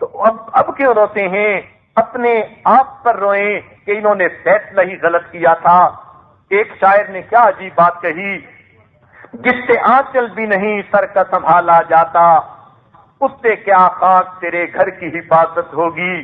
C: تو اب کیوں روتے ہیں؟ اپنے آپ پر روئیں کہ انہوں نے فیصلہ ہی غلط کیا تھا۔ ایک شاعر نے کیا عجیب بات کہی، جس سے آنچل بھی نہیں سر کا سنبھالا جاتا اس سے کیا خاک تیرے گھر کی حفاظت ہوگی۔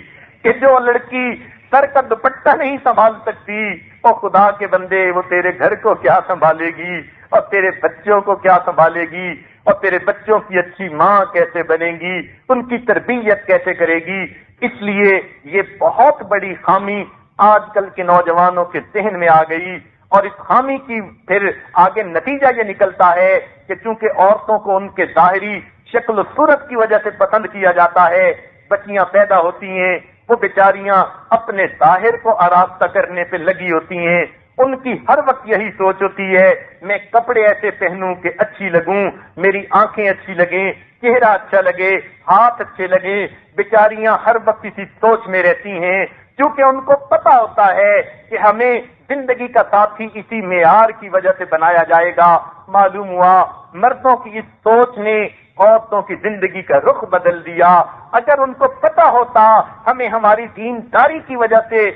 C: کہ جو لڑکی سر کا دوپٹہ نہیں سنبھال سکتی، اور خدا کے بندے وہ تیرے گھر کو کیا سنبھالے گی، اور تیرے بچوں کو کیا سنبھالے گی، اور تیرے بچوں کی اچھی ماں کیسے بنے گی، ان کی تربیت کیسے کرے گی۔ اس لیے یہ بہت بڑی خامی آج کل کے نوجوانوں کے ذہن میں آ گئی، اور اس خامی کی پھر آگے نتیجہ یہ نکلتا ہے کہ چونکہ عورتوں کو ان کے ظاہری شکل و صورت کی وجہ سے پسند کیا جاتا ہے، بچیاں پیدا ہوتی ہیں، وہ بیچاریاں اپنے ظاہر کو آراستہ کرنے پہ لگی ہوتی ہیں، ان کی ہر وقت یہی سوچ ہوتی ہے میں کپڑے ایسے پہنوں کہ اچھی لگوں، میری آنکھیں اچھی لگیں، چہرہ اچھا لگے، ہاتھ اچھے لگے. بیچاریاں ہر وقت اسی سوچ میں رہتی ہیں، کیونکہ ان کو پتا ہوتا ہے کہ ہمیں زندگی کا ساتھی اسی معیار کی وجہ سے بنایا جائے گا. معلوم ہوا مردوں کی اس سوچ نے عورتوں کی زندگی کا رخ بدل دیا. اگر ان کو پتا ہوتا ہمیں ہماری دینداری کی وجہ سے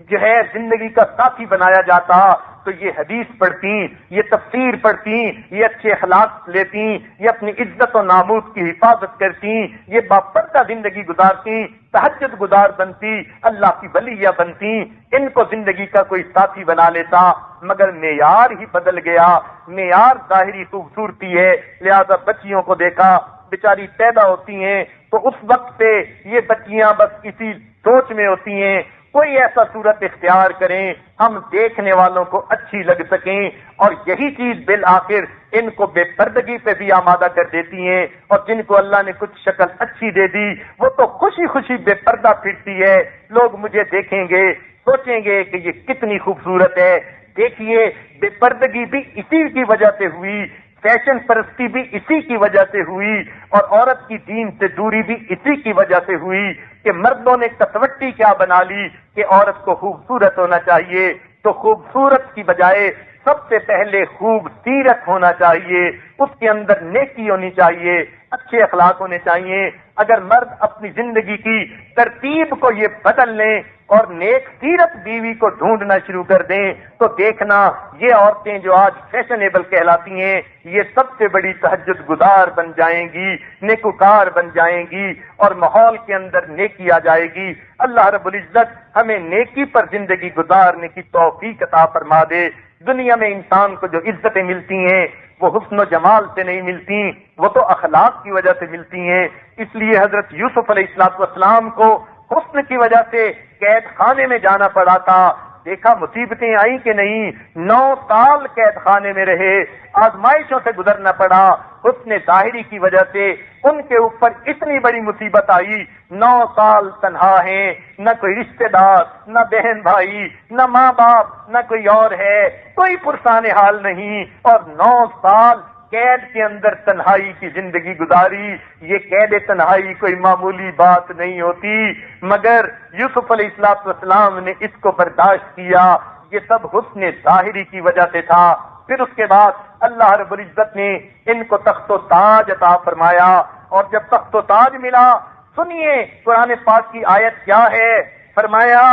C: جو ہے زندگی کا ساتھی بنایا جاتا تو یہ حدیث پڑھتی، یہ تفسیر پڑھتی، یہ اچھے اخلاق لیتی، یہ اپنی عزت و ناموس کی حفاظت کرتی، یہ باپردہ زندگی گزارتی، تہجد گزار بنتی، اللہ کی ولیہ بنتی، ان کو زندگی کا کوئی ساتھی بنا لیتا. مگر معیار ہی بدل گیا. معیار ظاہری خوبصورتی ہے، لہذا بچیوں کو دیکھا بیچاری پیدا ہوتی ہیں تو اس وقت سے یہ بچیاں بس اسی سوچ میں ہوتی ہیں کوئی ایسا صورت اختیار کریں ہم دیکھنے والوں کو اچھی لگ سکیں، اور یہی چیز بالآخر ان کو بے پردگی پہ بھی آمادہ کر دیتی ہیں. اور جن کو اللہ نے کچھ شکل اچھی دے دی وہ تو خوشی خوشی بے پردہ پھرتی ہے. لوگ مجھے دیکھیں گے سوچیں گے کہ یہ کتنی خوبصورت ہے. دیکھیے بے پردگی بھی اسی کی وجہ سے ہوئی، فیشن پرستی بھی اسی کی وجہ سے ہوئی، اور عورت کی دین سے دوری بھی اسی کی وجہ سے ہوئی کہ مردوں نے کسوٹی کیا بنا لی کہ عورت کو خوبصورت ہونا چاہیے. تو خوبصورت کی بجائے سب سے پہلے خوب سیرت ہونا چاہیے، اس کے اندر نیکی ہونی چاہیے، اچھے اخلاق ہونے چاہیے. اگر مرد اپنی زندگی کی ترتیب کو یہ بدل لیں اور نیک سیرت بیوی کو ڈھونڈنا شروع کر دیں تو دیکھنا یہ عورتیں جو آج فیشنیبل کہلاتی ہیں یہ سب سے بڑی تہجد گزار بن جائیں گی، نیکوکار بن جائیں گی، اور ماحول کے اندر نیکی آ جائے گی. اللہ رب العزت ہمیں نیکی پر زندگی گزارنے کی توفیق عطا فرما دے. دنیا میں انسان کو جو عزتیں ملتی ہیں وہ حسن و جمال سے نہیں ملتی، وہ تو اخلاق کی وجہ سے ملتی ہیں. اس لیے حضرت یوسف علیہ السلام کو حسن کی وجہ سے قید خانے میں جانا پڑا تھا. دیکھا مصیبتیں آئیں کہ نہیں، 9 سال قید خانے میں رہے، آزمائشوں سے گزرنا پڑا. حسن ظاہری کی وجہ سے ان کے اوپر اتنی بڑی مصیبت آئی. 9 سال تنہا ہیں، نہ کوئی رشتہ دار، نہ بہن بھائی، نہ ماں باپ، نہ کوئی اور ہے، کوئی پرسان حال نہیں، اور 9 سال قید کے اندر تنہائی کی زندگی گزاری. یہ قید تنہائی کوئی معمولی بات نہیں ہوتی، مگر یوسف علیہ السلام نے اس کو برداشت کیا. یہ سب حسن ظاہری کی وجہ سے تھا. پھر اس کے بعد اللہ رب العزت نے ان کو تخت و تاج عطا فرمایا، اور جب تخت و تاج ملا سنیے قرآن پاک کی آیت کیا ہے. فرمایا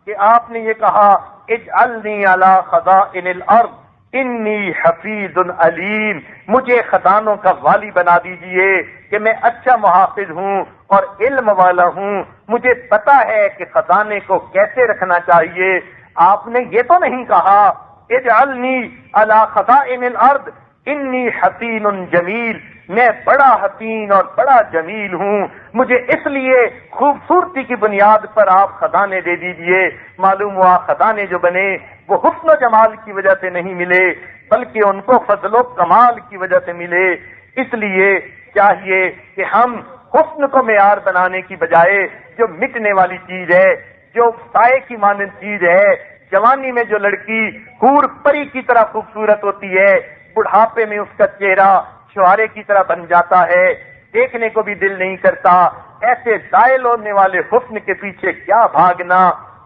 C: کہ آپ نے یہ کہا اجعلنی علی خزائن الارض انی حفیظ علیم، مجھے خزانوں کا والی بنا دیجئے کہ میں اچھا محافظ ہوں اور علم والا ہوں، مجھے پتا ہے کہ خزانے کو کیسے رکھنا چاہیے. آپ نے یہ تو نہیں کہا اجعلنی علی خزائن الارض انی حسین جمیل، میں بڑا حسین اور بڑا جمیل ہوں، مجھے اس لیے خوبصورتی کی بنیاد پر آپ خزانے دے دیجئے. معلوم ہوا خزانے جو بنے وہ حسن و جمال کی وجہ سے نہیں ملے بلکہ ان کو فضل و کمال کی وجہ سے ملے. اس لیے چاہیے کہ ہم حسن کو معیار بنانے کی بجائے جو مٹنے والی چیز ہے، جو سائے کی مانند چیز ہے، جوانی میں جو لڑکی حور پری کی طرح خوبصورت ہوتی ہے بڑھاپے میں اس کا چہرہ شعارے کی طرح بن جاتا ہے، دیکھنے کو بھی دل نہیں کرتا. ایسے زائل ہونے والے حسن کے پیچھے کیا بھاگنا.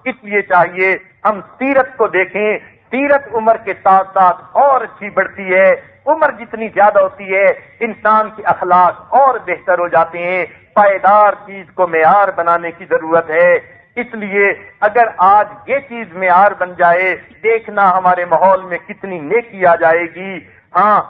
C: اس لیے چاہیے ہم سیرت کو دیکھیں. سیرت عمر کے ساتھ ساتھ اور اچھی بڑھتی ہے. عمر جتنی زیادہ ہوتی ہے انسان کے اخلاق اور بہتر ہو جاتے ہیں. پائیدار چیز کو معیار بنانے کی ضرورت ہے. اس لیے اگر آج یہ چیز معیار بن جائے دیکھنا ہمارے ماحول میں کتنی نیکی آ جائے گی. ہاں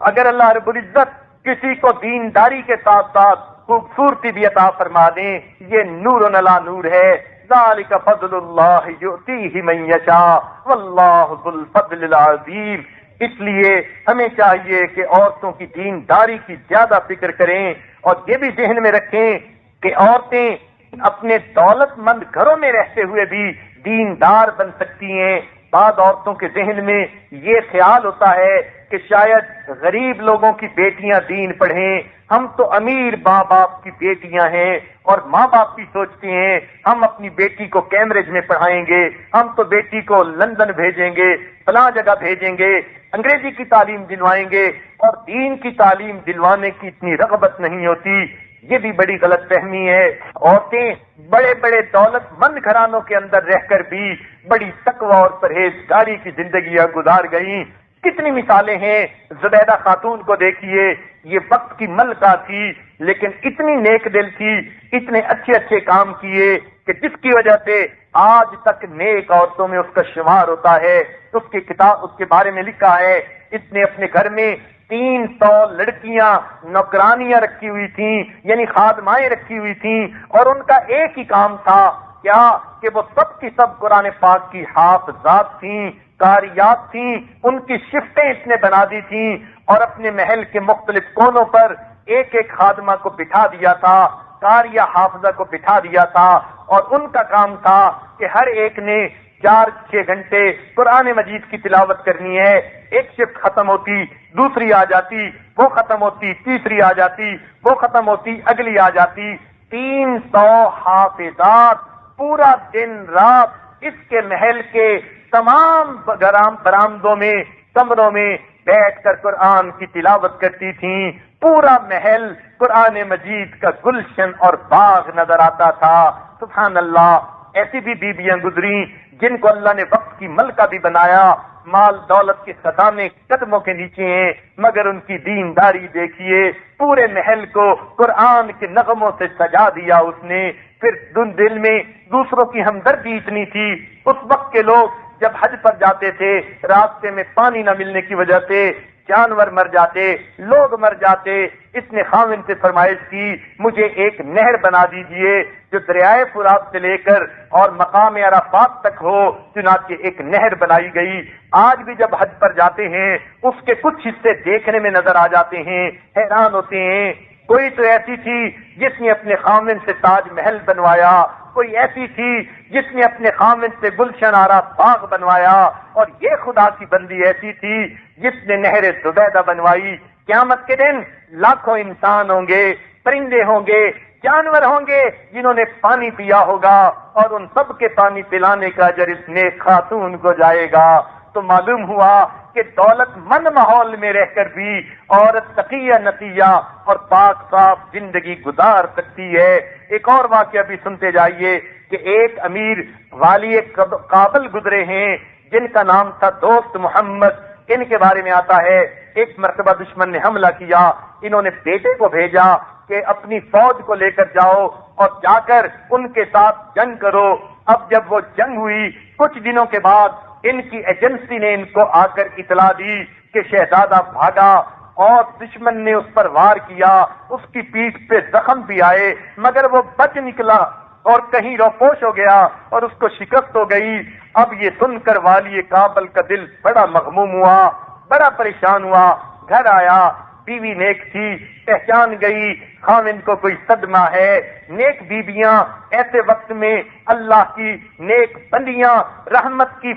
C: اگر اللہ رب العزت کسی کو دینداری کے ساتھ ساتھ خوبصورتی بھی عطا فرما دیں یہ نور علی نور ہے. ذالک فضل اللہ یؤتیہ من یشاء واللہ ذو الفضل العظیم. اس لیے ہمیں چاہیے کہ عورتوں کی دینداری کی زیادہ فکر کریں اور یہ بھی ذہن میں رکھیں کہ عورتیں اپنے دولت مند گھروں میں رہتے ہوئے بھی دیندار بن سکتی ہیں. بعض عورتوں کے ذہن میں یہ خیال ہوتا ہے کہ شاید غریب لوگوں کی بیٹیاں دین پڑھیں، ہم تو امیر ماں باپ کی بیٹیاں ہیں، اور ماں باپ بھی سوچتے ہیں ہم اپنی بیٹی کو کیمبرج میں پڑھائیں گے، ہم تو بیٹی کو لندن بھیجیں گے، فلاں جگہ بھیجیں گے، انگریزی کی تعلیم دلوائیں گے، اور دین کی تعلیم دلوانے کی اتنی رغبت نہیں ہوتی۔ یہ بھی بڑی غلط فہمی ہے۔ عورتیں بڑے بڑے دولت مند گھرانوں کے اندر رہ کر بھی بڑی تقوی اور پرہیزگاری کی زندگیاں گزار گئیں۔ کتنی مثالیں ہیں، زبیدہ خاتون کو دیکھیے، یہ وقت کی ملکہ تھی لیکن اتنی نیک دل تھی، اتنے اچھے اچھے کام کیے کہ جس کی وجہ سے آج تک نیک عورتوں میں اس کا شمار ہوتا ہے۔ اس کی کتاب اس کے بارے میں لکھا ہے، اس نے اپنے گھر میں 300 لڑکیاں نوکرانیاں رکھی ہوئی تھیں، یعنی خادمائیں رکھی ہوئی تھیں، اور ان کا ایک ہی کام تھا کیا کہ وہ سب کی سب قرآن پاک کی حافظات تھیں، قاریات تھیں، ان کی شفٹیں اس نے بنا دی تھیں، اور اپنے محل کے مختلف کونوں پر ایک ایک خادمہ کو بٹھا دیا تھا، قاریہ حافظہ کو بٹھا دیا تھا، اور ان کا کام تھا کہ ہر ایک نے 4-6 گھنٹے قرآن مجید کی تلاوت کرنی ہے۔ ایک شفٹ ختم ہوتی، دوسری آ جاتی، وہ ختم ہوتی، تیسری آ جاتی، وہ ختم ہوتی، اگلی آ جاتی۔ 300 حافظات پورا دن رات اس کے محل کے تمام برآمدوں میں، کمروں میں بیٹھ کر قرآن کی تلاوت کرتی تھیں۔ پورا محل قرآن مجید کا گلشن اور باغ نظر آتا تھا۔ سبحان اللہ، ایسی بھی بیویاں گزری جن کو اللہ نے وقت کی ملکہ بھی بنایا، مال دولت کے خزانے قدموں کے نیچے ہیں، مگر ان کی دینداری دیکھیے، پورے محل کو قرآن کے نغموں سے سجا دیا اس نے۔ پھر دل میں دوسروں کی ہمدردی اتنی تھی، اس وقت کے لوگ جب حج پر جاتے تھے، راستے میں پانی نہ ملنے کی وجہ سے جانور مر جاتے، لوگ مر جاتے، اس نے خاوند سے فرمائش کی مجھے ایک نہر بنا دیجئے جو دریائے فرات سے لے کر اور مقام عرفات تک ہو۔ چنانچہ ایک نہر بنائی گئی۔ آج بھی جب حج پر جاتے ہیں اس کے کچھ حصے دیکھنے میں نظر آ جاتے ہیں، حیران ہوتے ہیں۔ کوئی تو ایسی تھی جس نے اپنے خاوند سے تاج محل بنوایا، کوئی ایسی تھی جس نے اپنے خاوند سے گلشن آرا باغ بنوایا، اور یہ خدا کی بندی ایسی تھی جس نے نہر زبیدہ بنوائی۔ قیامت کے دن لاکھوں انسان ہوں گے، پرندے ہوں گے، جانور ہوں گے جنہوں نے پانی پیا ہوگا، اور ان سب کے پانی پلانے کا اجر اس نیک خاتون کو جائے گا۔ تو معلوم ہوا کہ دولت مند ماحول میں رہ کر بھی عورت تقیہ نتیجہ اور پاک صاف زندگی گزار سکتی ہے۔ ایک اور واقعہ بھی سنتے جائیے کہ ایک امیر والی کابل گزرے ہیں جن کا نام تھا دوست محمد۔ ان کے بارے میں آتا ہے ایک مرتبہ دشمن نے حملہ کیا، انہوں نے بیٹے کو بھیجا کہ اپنی فوج کو لے کر جاؤ اور جا کر ان کے ساتھ جنگ کرو۔ اب جب وہ جنگ ہوئی کچھ دنوں کے بعد ان کی ایجنسی نے ان کو آ کر اطلاع دی کہ شہزادہ بھاگا، اور دشمن نے اس پر وار کیا، اس کی پیٹھ پہ زخم بھی آئے، مگر وہ بچ نکلا اور کہیں روپوش ہو گیا اور اس کو شکست ہو گئی۔ اب یہ سن کر والی کابل کا دل بڑا مغموم ہوا، بڑا پریشان ہوا، گھر آیا، بیوی نیک تھی، پہچان گئی خاوند کو کوئی صدمہ ہے۔ نیک بیویاں ایسے وقت میں اللہ کی نیک بندیاں رحمت کی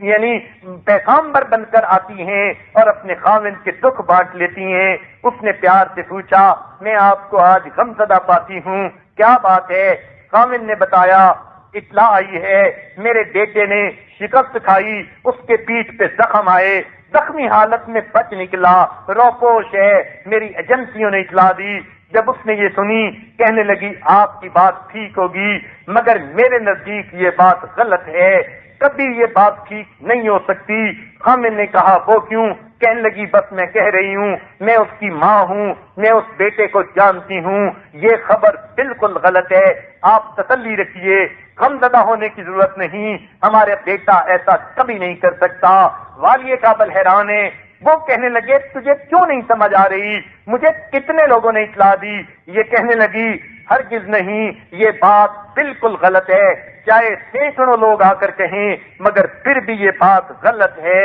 C: یعنی پیغامبر بن کر آتی ہیں اور اپنے خاوند کے دکھ بانٹ لیتی ہیں۔ اس نے پیار سے پوچھا میں آپ کو آج غمزدہ پاتی ہوں، کیا بات ہے؟ خاوند نے بتایا اطلاع آئی ہے میرے بیٹے نے شکست کھائی، اس کے پیٹھ پہ زخم آئے، زخمی حالت میں بچ نکلا، روپوش ہے، میری ایجنسیوں نے اطلاع دی۔ جب اس نے یہ سنی کہنے لگی آپ کی بات ٹھیک ہوگی مگر میرے نزدیک یہ بات غلط ہے، کبھی یہ بات ٹھیک نہیں ہو سکتی۔ خامن نے کہا وہ کیوں؟ کہنے لگی بس میں کہہ رہی ہوں، میں اس کی ماں ہوں، میں اس بیٹے کو جانتی ہوں، یہ خبر بالکل غلط ہے، آپ تسلی رکھیے، غمزدہ ہونے کی ضرورت نہیں، ہمارا بیٹا ایسا کبھی نہیں کر سکتا۔ والی کابل حیران ہے، وہ کہنے لگے تجھے کیوں نہیں سمجھ آ رہی؟ مجھے کتنے لوگوں نے اطلاع دی؟ یہ کہنے لگی ہرگز نہیں، یہ بات بالکل غلط ہے، چاہے سینکڑوں لوگ آ کر کہیں مگر پھر بھی یہ بات غلط ہے۔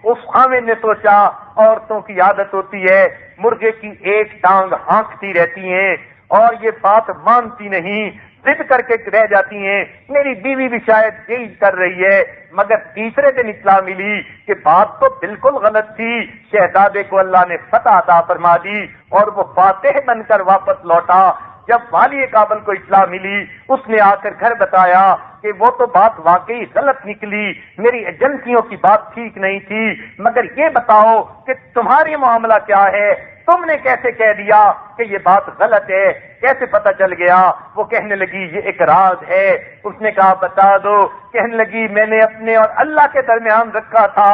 C: اس خاوند نے سوچا عورتوں کی عادت ہوتی ہے مرغے کی ایک ٹانگ ہانکتی رہتی ہیں اور یہ بات مانتی نہیں، ضد کر کے رہ جاتی ہیں، میری بیوی بھی شاید یہی کر رہی ہے، مگر تیسرے دن اطلاع ملی کہ بات تو بالکل غلط تھی، شہزادے کو اللہ نے فتح عطا فرما دی اور وہ فاتح بن کر واپس لوٹا۔ جب والی کابل کو اطلاع ملی، اس نے آ کر گھر بتایا کہ وہ تو بات واقعی غلط نکلی، میری ایجنسیوں کی بات ٹھیک نہیں تھی، مگر یہ بتاؤ کہ تمہاری معاملہ کیا ہے، تم نے کیسے کہہ دیا کہ یہ بات غلط ہے، کیسے پتہ چل گیا؟ وہ کہنے لگی یہ ایک راز ہے۔ اس نے کہا بتا دو۔ کہنے لگی میں نے اپنے اور اللہ کے درمیان رکھا تھا،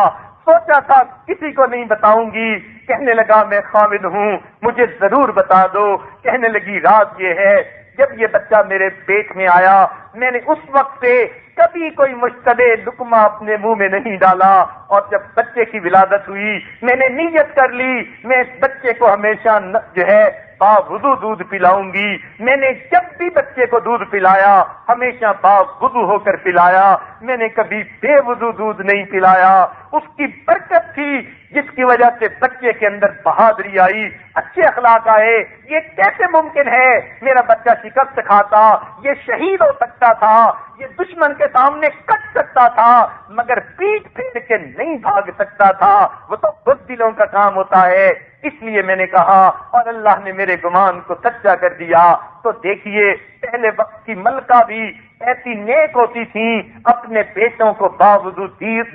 C: سوچا تھا کسی کو نہیں بتاؤں گی۔ کہنے لگا میں خاوند ہوں، مجھے ضرور بتا دو۔ کہنے لگی راز یہ ہے، جب یہ بچہ میرے پیٹ میں آیا، میں نے اس وقت سے کبھی کوئی مشتبہ لقمہ اپنے منہ میں نہیں ڈالا، اور جب بچے کی ولادت ہوئی میں نے نیت کر لی میں اس بچے کو ہمیشہ جو ہے باوضو دودھ پلاؤں گی۔ میں نے جب بھی بچے کو دودھ پلایا ہمیشہ باوضو ہو کر پلایا، میں نے کبھی بے وضو دودھ نہیں پلایا۔ اس کی برکت تھی جس کی وجہ سے بچے کے اندر بہادری آئی، اچھے اخلاق آئے۔ یہ کیسے ممکن ہے میرا بچہ شکست کھاتا، یہ شہید ہو سکتا تھا، یہ دشمن کے سامنے کٹ سکتا تھا، مگر پیٹ پھیر کے نہیں بھاگ سکتا تھا۔ وہ تو بزدلوں کا کام ہوتا ہے۔ اس لیے میں نے کہا اور اللہ نے میرے گمان کو سچا کر دیا۔ تو دیکھیے پہلے وقت کی ملکہ بھی ایسی نیک ہوتی تھیں، اپنے بیٹوں کو باوضو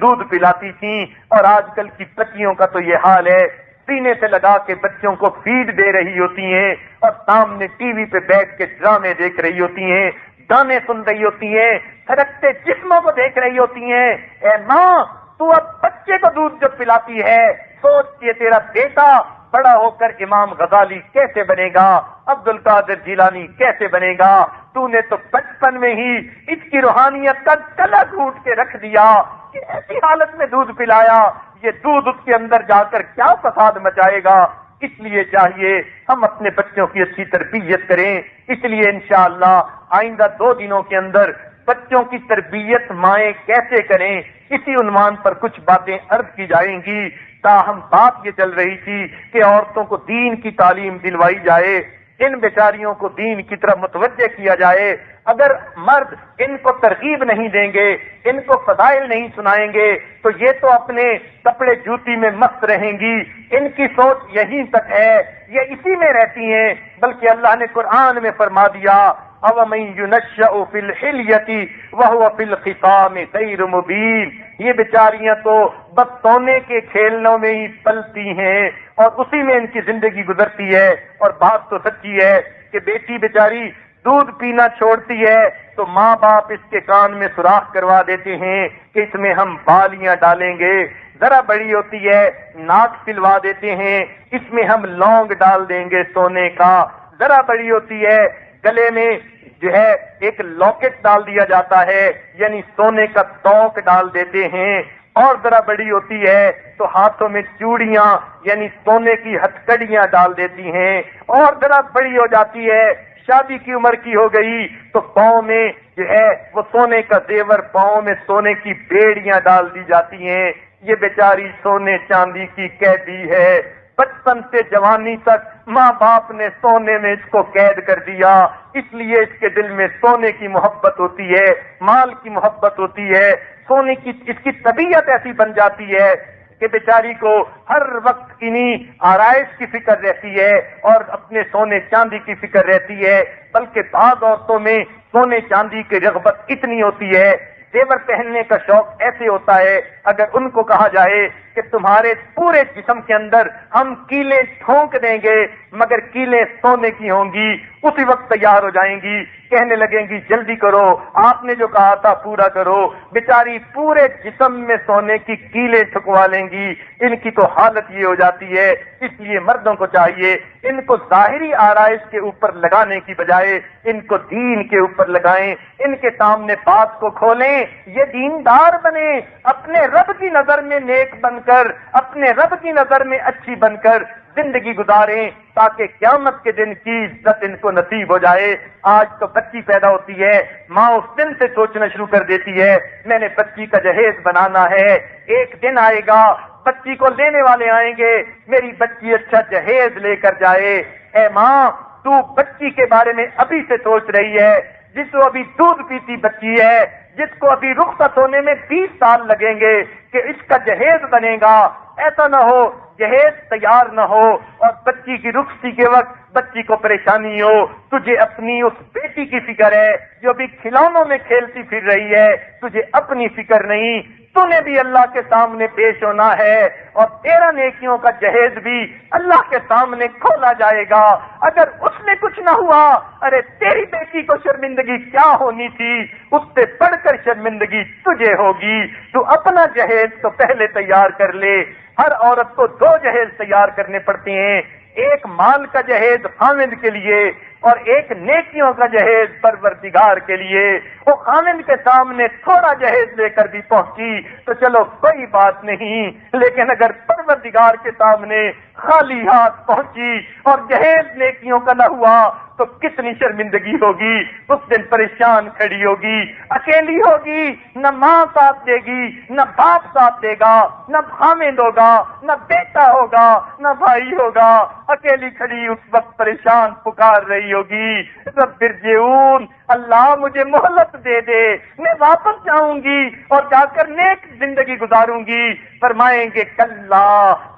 C: دودھ پلاتی تھیں، اور آج کل کی بچیوں کا تو یہ حال ہے، سینے سے لگا کے بچوں کو فیڈ دے رہی ہوتی ہیں اور سامنے ٹی وی پہ بیٹھ کے ڈرامے دیکھ رہی ہوتی ہیں، گانے سن رہی ہوتی ہیں، تھرکتے جسموں کو دیکھ رہی ہوتی ہیں۔ اے ماں، تو اب بچے کو دودھ جو پلاتی ہے، سوچ کہ تیرا بیٹا بڑا ہو کر امام غزالی کیسے بنے گا، عبد القادر جیلانی کیسے بنے گا۔ تو نے تو بچپن میں ہی اس کی روحانیت کا گلا گھونٹ کے رکھ دیا کہ ایسی حالت میں دودھ پلایا، یہ دودھ اس کے اندر جا کر کیا فساد مچائے گا۔ اس لیے چاہیے ہم اپنے بچوں کی اچھی تربیت کریں۔ اس لیے انشاءاللہ آئندہ 2 دنوں کے اندر بچوں کی تربیت مائیں کیسے کریں، اسی عنوان پر کچھ باتیں عرض کی جائیں گی۔ تاہم بات یہ چل رہی تھی کہ عورتوں کو دین کی تعلیم دلوائی جائے، ان بیچاریوں کو دین کی طرف متوجہ کیا جائے۔ اگر مرد ان کو ترغیب نہیں دیں گے، ان کو فضائل نہیں سنائیں گے، تو یہ تو اپنے کپڑے جوتی میں مست رہیں گی۔ ان کی سوچ یہیں تک ہے، یہ اسی میں رہتی ہیں۔ بلکہ اللہ نے قرآن میں فرما دیا أَوَمَن يُنَشَّأُ فِي الْحِلْيَةِ وَهُوَ فِي الْخِصَامِ غَيْرُ مُبِينٍ، یہ بیچاریاں تو بس سونے کے کھیلنوں میں ہی پلتی ہیں اور اسی میں ان کی زندگی گزرتی ہے۔ اور بات تو سچی ہے کہ بیٹی بیچاری دودھ پینا چھوڑتی ہے تو ماں باپ اس کے کان میں سوراخ کروا دیتے ہیں کہ اس میں ہم بالیاں ڈالیں گے۔ ذرا بڑی ہوتی ہے ناک پلوا دیتے ہیں، اس میں ہم لونگ ڈال دیں گے سونے کا۔ ذرا بڑی ہوتی ہے گلے میں جو ہے ایک لاکٹ ڈال دیا جاتا ہے، یعنی سونے کا توق ڈال دیتے ہیں۔ اور ذرا بڑی ہوتی ہے تو ہاتھوں میں چوڑیاں یعنی سونے کی ہتھکڑیاں ڈال دیتی ہیں۔ اور ذرا بڑی ہو جاتی ہے، شادی کی عمر کی ہو گئی تو پاؤں میں جو ہے وہ سونے کا زیور، پاؤں میں سونے کی بیڑیاں ڈال دی جاتی ہیں۔ یہ بیچاری سونے چاندی کی قیدی ہے۔ بچپن سے جوانی تک ماں باپ نے سونے میں اس کو قید کر دیا، اس لیے اس کے دل میں سونے کی محبت ہوتی ہے، مال کی محبت ہوتی ہے، سونے کی اس کی طبیعت ایسی بن جاتی ہے کہ بیچاری کو ہر وقت انہی آرائش کی فکر رہتی ہے اور اپنے سونے چاندی کی فکر رہتی ہے۔ بلکہ بعض عورتوں میں سونے چاندی کی رغبت اتنی ہوتی ہے، زیور پہننے کا شوق ایسے ہوتا ہے، اگر ان کو کہا جائے کہ تمہارے پورے جسم کے اندر ہم کیلیں ٹھونک دیں گے مگر کیلیں سونے کی ہوں گی، اسی وقت تیار ہو جائیں گی، کہنے لگیں گی جلدی کرو، آپ نے جو کہا تھا پورا کرو۔ بیچاری پورے جسم میں سونے کی کیلیں ٹھکوا لیں گی۔ ان کی تو حالت یہ ہو جاتی ہے۔ اس لیے مردوں کو چاہیے ان کو ظاہری آرائش کے اوپر لگانے کی بجائے ان کو دین کے اوپر لگائیں، ان کے سامنے بات کو کھولیں، یہ دیندار بنے، اپنے رب کی نظر میں نیک بن کر، اپنے رب کی نظر میں اچھی بن کر زندگی گزاریں تاکہ قیامت کے دن کی عزت ان کو نصیب ہو جائے۔ آج تو بچی پیدا ہوتی ہے، ماں اس دن سے سوچنا شروع کر دیتی ہے میں نے بچی کا جہیز بنانا ہے، ایک دن آئے گا بچی کو لینے والے آئیں گے، میری بچی اچھا جہیز لے کر جائے۔ اے ماں، تو بچی کے بارے میں ابھی سے سوچ رہی ہے، جس کو ابھی دودھ پیتی بچی ہے، جس کو ابھی رخصت ہونے میں 20 سال لگیں گے کہ اس کا جہیز بنے گا، ایسا نہ ہو جہیز تیار نہ ہو اور بچی کی رخصتی کے وقت بچی کو پریشانی ہو۔ تجھے اپنی اس بیٹی کی فکر ہے جو بھی کھلونوں میں کھیلتی پھر رہی ہے، تجھے اپنی فکر نہیں۔ تو نے بھی اللہ کے سامنے پیش ہونا ہے اور تیرا نیکیوں کا جہیز بھی اللہ کے سامنے کھولا جائے گا۔ اگر اس میں کچھ نہ ہوا، ارے تیری بیٹی کو شرمندگی کیا ہونی تھی، اس سے بڑھ کر شرمندگی تجھے ہوگی۔ تو اپنا جہیز تو پہلے تیار کر لے۔ ہر عورت کو 2 جہیز تیار کرنے پڑتے ہیں، ایک مال کا جہیز خامند کے لیے اور ایک نیکیوں کا جہیز پروردگار کے لیے۔ وہ خامند کے سامنے تھوڑا جہیز لے کر بھی پہنچی تو چلو کوئی بات نہیں، لیکن اگر پروردگار کے سامنے خالی ہاتھ پہنچی اور جہیز نیکیوں کا نہ ہوا تو کتنی شرمندگی ہوگی۔ اس دن پریشان کھڑی ہوگی، اکیلی ہوگی، نہ ماں ساتھ دے گی، نہ باپ ساتھ دے گا، نہ خامند ہوگا، نہ بیٹا ہوگا، نہ بھائی ہوگا، اکیلی کھڑی اس وقت پریشان پکار رہی ہوگی، رب ارجعون، اللہ مجھے مہلت دے دے، میں واپس جاؤں گی اور جا کر نیک زندگی گزاروں گی۔ فرمائیں گے کلا،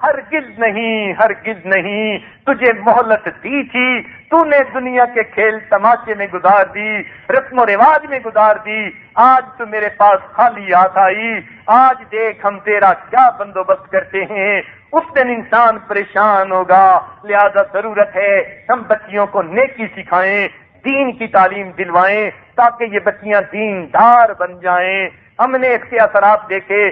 C: ہرگز نہیں، ہرگز نہیں، تجھے مہلت دی تھی، تو نے دنیا کے کھیل تماشے میں گزار دی، رسم و رواج میں گزار دی، آج تو میرے پاس خالی ہاتھ آئی، آج دیکھ ہم تیرا کیا بندوبست کرتے ہیں۔ اس دن انسان پریشان ہوگا۔ لہذا ضرورت ہے ہم بچیوں کو نیکی سکھائیں، دین کی تعلیم دلوائیں تاکہ یہ بچیاں دیندار بن جائیں۔ ہم نے اس کے اثرات دیکھے،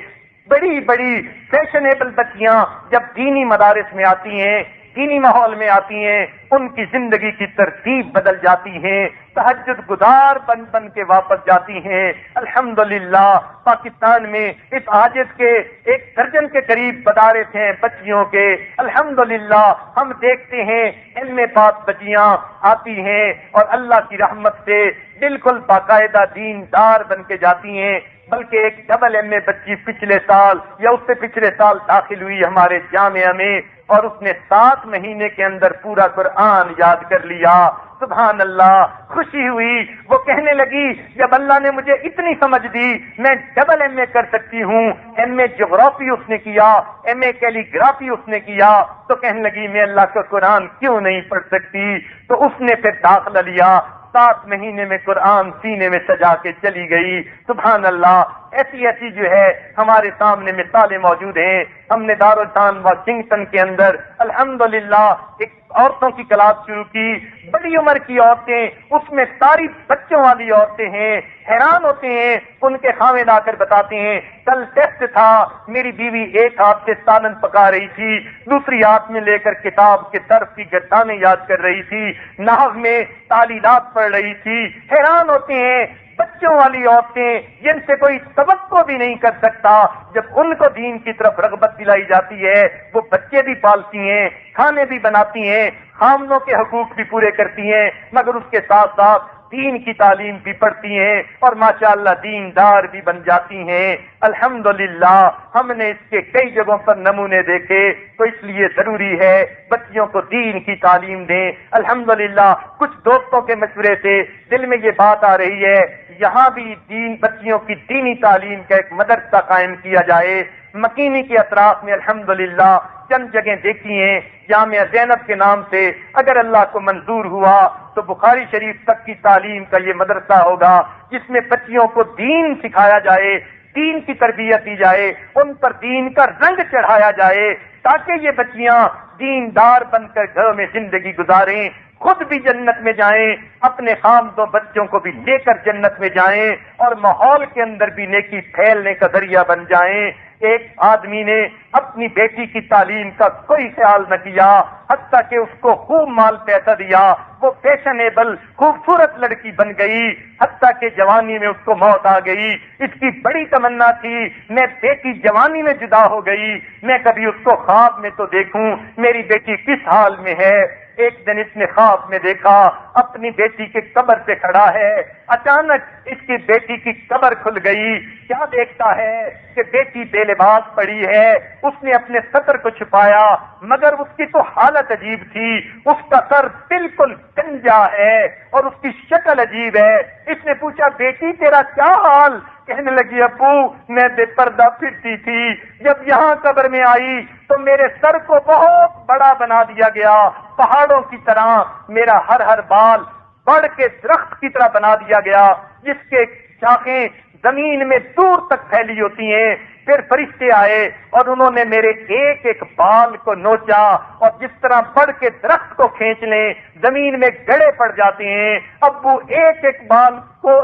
C: بڑی بڑی فیشنیبل بچیاں جب دینی مدارس میں آتی ہیں، دینی ماحول میں آتی ہیں، ان کی زندگی کی ترتیب بدل جاتی ہے، تہجد گزار بن بن کے واپس جاتی ہیں۔ الحمدللہ پاکستان میں اس عاجز کے 1 درجن کے قریب مدارس ہیں بچیوں کے۔ الحمدللہ ہم دیکھتے ہیں علم پاک بچیاں آتی ہیں اور اللہ کی رحمت سے بالکل باقاعدہ دیندار بن کے جاتی ہیں۔ بلکہ ایک ڈبل ایم اے بچی پچھلے سال یا اس سے پچھلے سال داخل ہوئی ہمارے جامعہ میں اور اس نے 7 مہینے کے اندر پورا قرآن یاد کر لیا۔ سبحان اللہ، خوشی ہوئی۔ وہ کہنے لگی جب اللہ نے مجھے اتنی سمجھ دی میں ڈبل ایم اے کر سکتی ہوں، ایم اے جغرافی اس نے کیا، ایم اے کیلی گرافی اس نے کیا، تو کہنے لگی میں اللہ کا قرآن کیوں نہیں پڑھ سکتی۔ تو اس نے پھر داخلہ لیا، 7 مہینے میں قرآن سینے میں سجا کے چلی گئی۔ سبحان اللہ، ایسی ایسی جو ہے ہمارے سامنے مثالیں موجود ہیں۔ ہم نے دارالسلام واشنگٹن کے اندر الحمدللہ ایک عورتوں کی کلاس شروع کی، بڑی عمر کی عورتیں، اس میں ساری بچوں والی عورتیں ہیں، حیران ہوتے ہیں۔ ان کے خاوند آ کر بتاتے ہیں کل ٹیسٹ تھا، میری بیوی ایک ہاتھ سے سالن پکا رہی تھی، دوسری ہاتھ میں لے کر کتاب کے طرف کی گردانیں یاد کر رہی تھی، نحو میں تعلیلات پڑھ رہی تھی۔ حیران ہوتے ہیں بچوں والی عورتیں جن سے کوئی توقع بھی نہیں کر سکتا، جب ان کو دین کی طرف رغبت دلائی جاتی ہے وہ بچے بھی پالتی ہیں، کھانے بھی بناتی ہیں، خامنوں کے حقوق بھی پورے کرتی ہیں، مگر اس کے ساتھ ساتھ دین کی تعلیم بھی پڑھتی ہیں اور ماشاءاللہ دیندار بھی بن جاتی ہیں۔ الحمدللہ ہم نے اس کے کئی جگہوں پر نمونے دیکھے، تو اس لیے ضروری ہے بچیوں کو دین کی تعلیم دیں۔ الحمدللہ کچھ دوستوں کے مشورے سے دل میں یہ بات آ رہی ہے یہاں بھی بچیوں کی دینی تعلیم کا ایک مدرسہ قائم کیا جائے۔ مکینی کے اطراف میں الحمدللہ چند جگہیں دیکھی ہیں، جامعہ زینب کے نام سے اگر اللہ کو منظور ہوا تو بخاری شریف تک کی تعلیم کا یہ مدرسہ ہوگا جس میں بچیوں کو دین سکھایا جائے، دین کی تربیت دی جائے، ان پر دین کا رنگ چڑھایا جائے تاکہ یہ بچیاں دیندار بن کر گھروں میں زندگی گزاریں، خود بھی جنت میں جائیں، اپنے خامدوں بچوں کو بھی لے کر جنت میں جائیں اور ماحول کے اندر بھی نیکی پھیلنے کا ذریعہ بن جائیں۔ ایک آدمی نے اپنی بیٹی کی تعلیم کا کوئی خیال نہ کیا، حتیٰ کہ اس کو خوب مال پیسہ دیا، وہ فیشنیبل خوبصورت لڑکی بن گئی، حتیٰ کہ جوانی میں اس کو موت آ گئی۔ اس کی بڑی تمنا تھی میں بیٹی جوانی میں جدا ہو گئی، میں کبھی اس کو خواب میں تو دیکھوں میری بیٹی کس حال میں ہے۔ ایک دن اس نے خواب میں دیکھا اپنی بیٹی کے قبر سے کھڑا ہے، اچانک اس کی بیٹی کی قبر کھل گئی. کیا دیکھتا ہے کہ بیٹی بے لباس پڑی ہے. اس نے اپنے سطر کو چھپایا مگر اس کی تو حالت عجیب تھی. اس کا سر بالکل گنجا ہے اور اس کی شکل عجیب ہے. اس نے پوچھا بیٹی تیرا کیا حال؟ کہنے لگی ابو میں بے پردہ پھرتی تھی, جب یہاں قبر میں آئی تو میرے سر کو بہت بڑا بنا دیا گیا, پہاڑوں کی طرح میرا ہر بال بڑھ کے درخت کی طرح بنا دیا گیا جس کے شاخیں زمین میں دور تک پھیلی ہوتی ہیں. پھر فرشتے آئے اور انہوں نے میرے ایک ایک بال کو نوچا, اور جس طرح بڑھ کے درخت کو کھینچ لیں زمین میں گڑے پڑ جاتے ہیں, اب وہ ایک ایک بال کو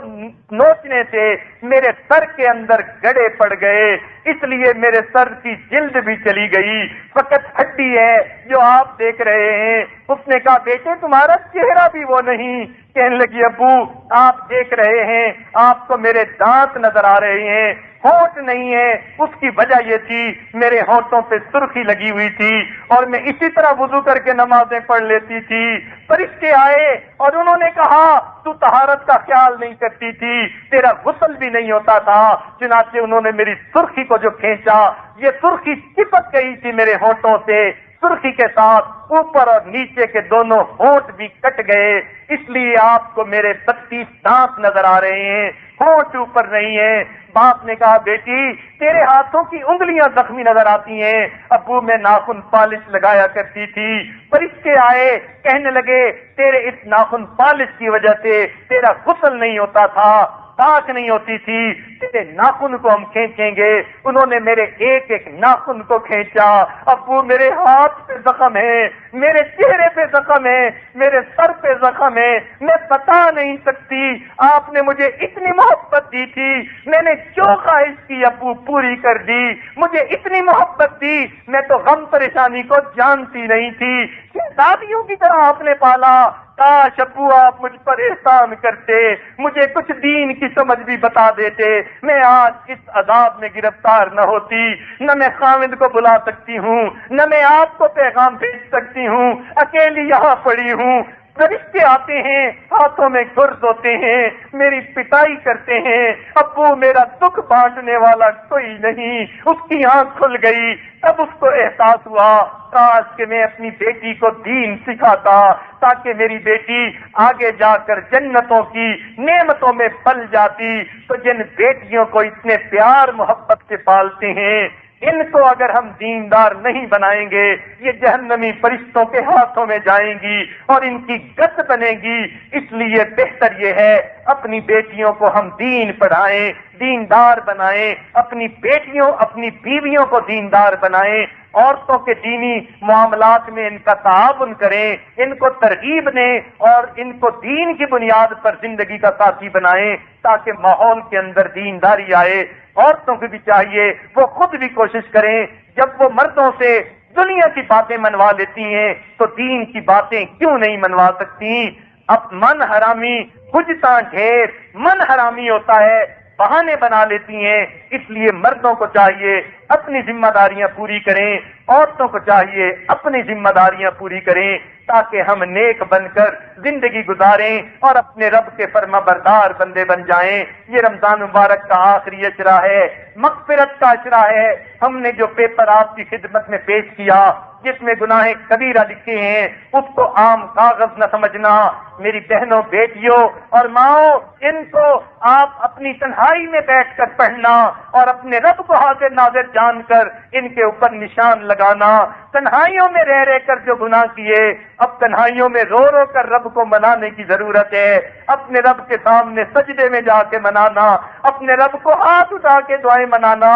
C: نوچنے سے میرے سر کے اندر گڑے پڑ گئے, اس لیے میرے سر کی جلد بھی چلی گئی, فقط ہڈی ہے جو آپ دیکھ رہے ہیں. اس نے کہا بیٹے تمہارا چہرہ بھی وہ نہیں. کہنے لگی ابو آپ دیکھ رہے ہیں آپ کو میرے دانت نظر آ رہے ہیں, ہونٹ نہیں ہے. اس کی وجہ یہ تھی میرے ہونٹوں پہ سرخی لگی ہوئی تھی اور میں اسی طرح وضو کر کے نمازیں پڑھ لیتی تھی. فرشتے آئے اور انہوں نے کہا تو طہارت کا خیال نہیں کرتی تھی, تیرا غسل بھی نہیں ہوتا تھا. چنانچہ انہوں نے میری سرخی کو جو کھینچا, یہ سرخی چپک گئی تھی میرے ہونٹوں سے, سرخی کے ساتھ اوپر اور نیچے کے دونوں ہونٹ بھی کٹ گئے, اس لیے آپ کو میرے 32 دانت نظر آ رہے ہیں, ہونٹ اوپر نہیں ہے. باپ نے کہا بیٹی تیرے ہاتھوں کی انگلیاں زخمی نظر آتی ہیں. ابو میں ناخن پالش لگایا کرتی تھی. فرشتے آئے کہنے لگے تیرے اس ناخن پالش کی وجہ سے تیرا غسل نہیں ہوتا تھا, پاک نہیں ہوتی تھی, تیرے ناخن کو ہم کھینچیں گے. انہوں نے میرے ایک ایک ناخن کو کھینچا. ابو میرے ہاتھ پہ زخم ہے, میرے چہرے پہ زخم ہے, میرے سر پہ زخم ہے, میں بتا نہیں سکتی. آپ نے مجھے اتنی محبت دی تھی, میں نے جو خواہش کی ابو پوری کر دی. مجھے اتنی محبت دی, میں تو غم پریشانی کو جانتی نہیں تھی. شہزادیوں کی طرح آپ نے پالا. کاش ابو آپ مجھ پر احسان کرتے, مجھے کچھ دین کی سمجھ بھی بتا دیتے, میں آج اس عذاب میں گرفتار نہ ہوتی. نہ میں خاوند کو بلا سکتی ہوں, نہ میں آپ کو پیغام بھیج سکتی ہوں, اکیلی یہاں پڑی ہوں. فرشتے آتے ہیں, ہاتھوں میں گرز ہوتے ہیں, میری پٹائی کرتے ہیں. ابو میرا دکھ بانٹنے والا کوئی نہیں. اس کی آنکھ کھل گئی. تب اس کو احساس ہوا کاش کہ میں اپنی بیٹی کو دین سکھاتا تاکہ میری بیٹی آگے جا کر جنتوں کی نعمتوں میں پل جاتی. تو جن بیٹیوں کو اتنے پیار محبت سے پالتے ہیں, ان کو اگر ہم دیندار نہیں بنائیں گے یہ جہنمی فرشتوں کے ہاتھوں میں جائیں گی اور ان کی گت بنے گی. اس لیے بہتر یہ ہے اپنی بیٹیوں کو ہم دین پڑھائیں, دیندار بنائیں, اپنی بیٹیوں اپنی بیویوں کو دیندار بنائیں, عورتوں کے دینی معاملات میں ان کا تعاون کریں, ان کو ترغیب دیں اور ان کو دین کی بنیاد پر زندگی کا ساتھی بنائیں تاکہ ماحول کے اندر دینداری آئے. عورتوں کو بھی چاہیے وہ خود بھی کوشش کریں, جب وہ مردوں سے دنیا کی باتیں منوا لیتی ہیں تو دین کی باتیں کیوں نہیں منوا سکتی. اب من حرامی کھجتا ڈھیر, من حرامی ہوتا ہے, بہانے بنا لیتی ہیں. اس لیے مردوں کو چاہیے اپنی ذمہ داریاں پوری کریں, عورتوں کو چاہیے اپنی ذمہ داریاں پوری کریں تاکہ ہم نیک بن کر زندگی گزاریں اور اپنے رب کے فرما بردار بندے بن جائیں. یہ رمضان مبارک کا آخری اشرا ہے, مغفرت کا اشرا ہے. ہم نے جو پیپر آپ کی خدمت میں پیش کیا جس میں گناہ کبیرہ لکھے ہیں اس کو عام کاغذ نہ سمجھنا. میری بہنوں بیٹیوں اور ماؤں, ان کو آپ اپنی تنہائی میں بیٹھ کر پڑھنا اور اپنے رب کو حاضر ناظر جان کر ان کے اوپر نشان لگانا. تنہائیوں میں رہ کر جو گناہ کیے اب تنہائیوں میں رو کر رب کو منانے کی ضرورت ہے. اپنے رب کے سامنے سجدے میں جا کے منانا, اپنے رب کو ہاتھ اٹھا کے دعائیں منانا,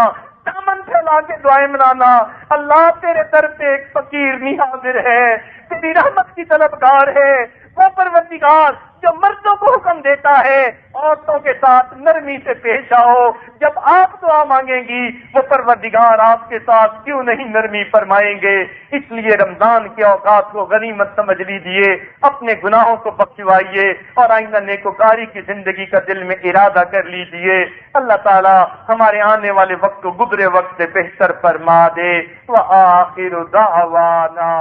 C: دامن پھیلا کے دعائیں منانا. اللہ تیرے در پہ ایک فقیر نہیں حاضر ہے, تیری رحمت کی طلبگار ہے. وہ پروردگار جو مردوں کو حکم دیتا ہے عورتوں کے ساتھ نرمی سے پیش آؤ, جب آپ دعا مانگیں گی وہ پروردگار آپ کے ساتھ کیوں نہیں نرمی فرمائیں گے. اس لیے رمضان کے اوقات کو غنیمت سمجھ لیجیے, اپنے گناہوں کو بخشوائیے اور آئندہ نیکوکاری کی زندگی کا دل میں ارادہ کر لیجیے. اللہ تعالی ہمارے آنے والے وقت کو گزرے وقت سے بہتر فرما دے. وآخر دعوانا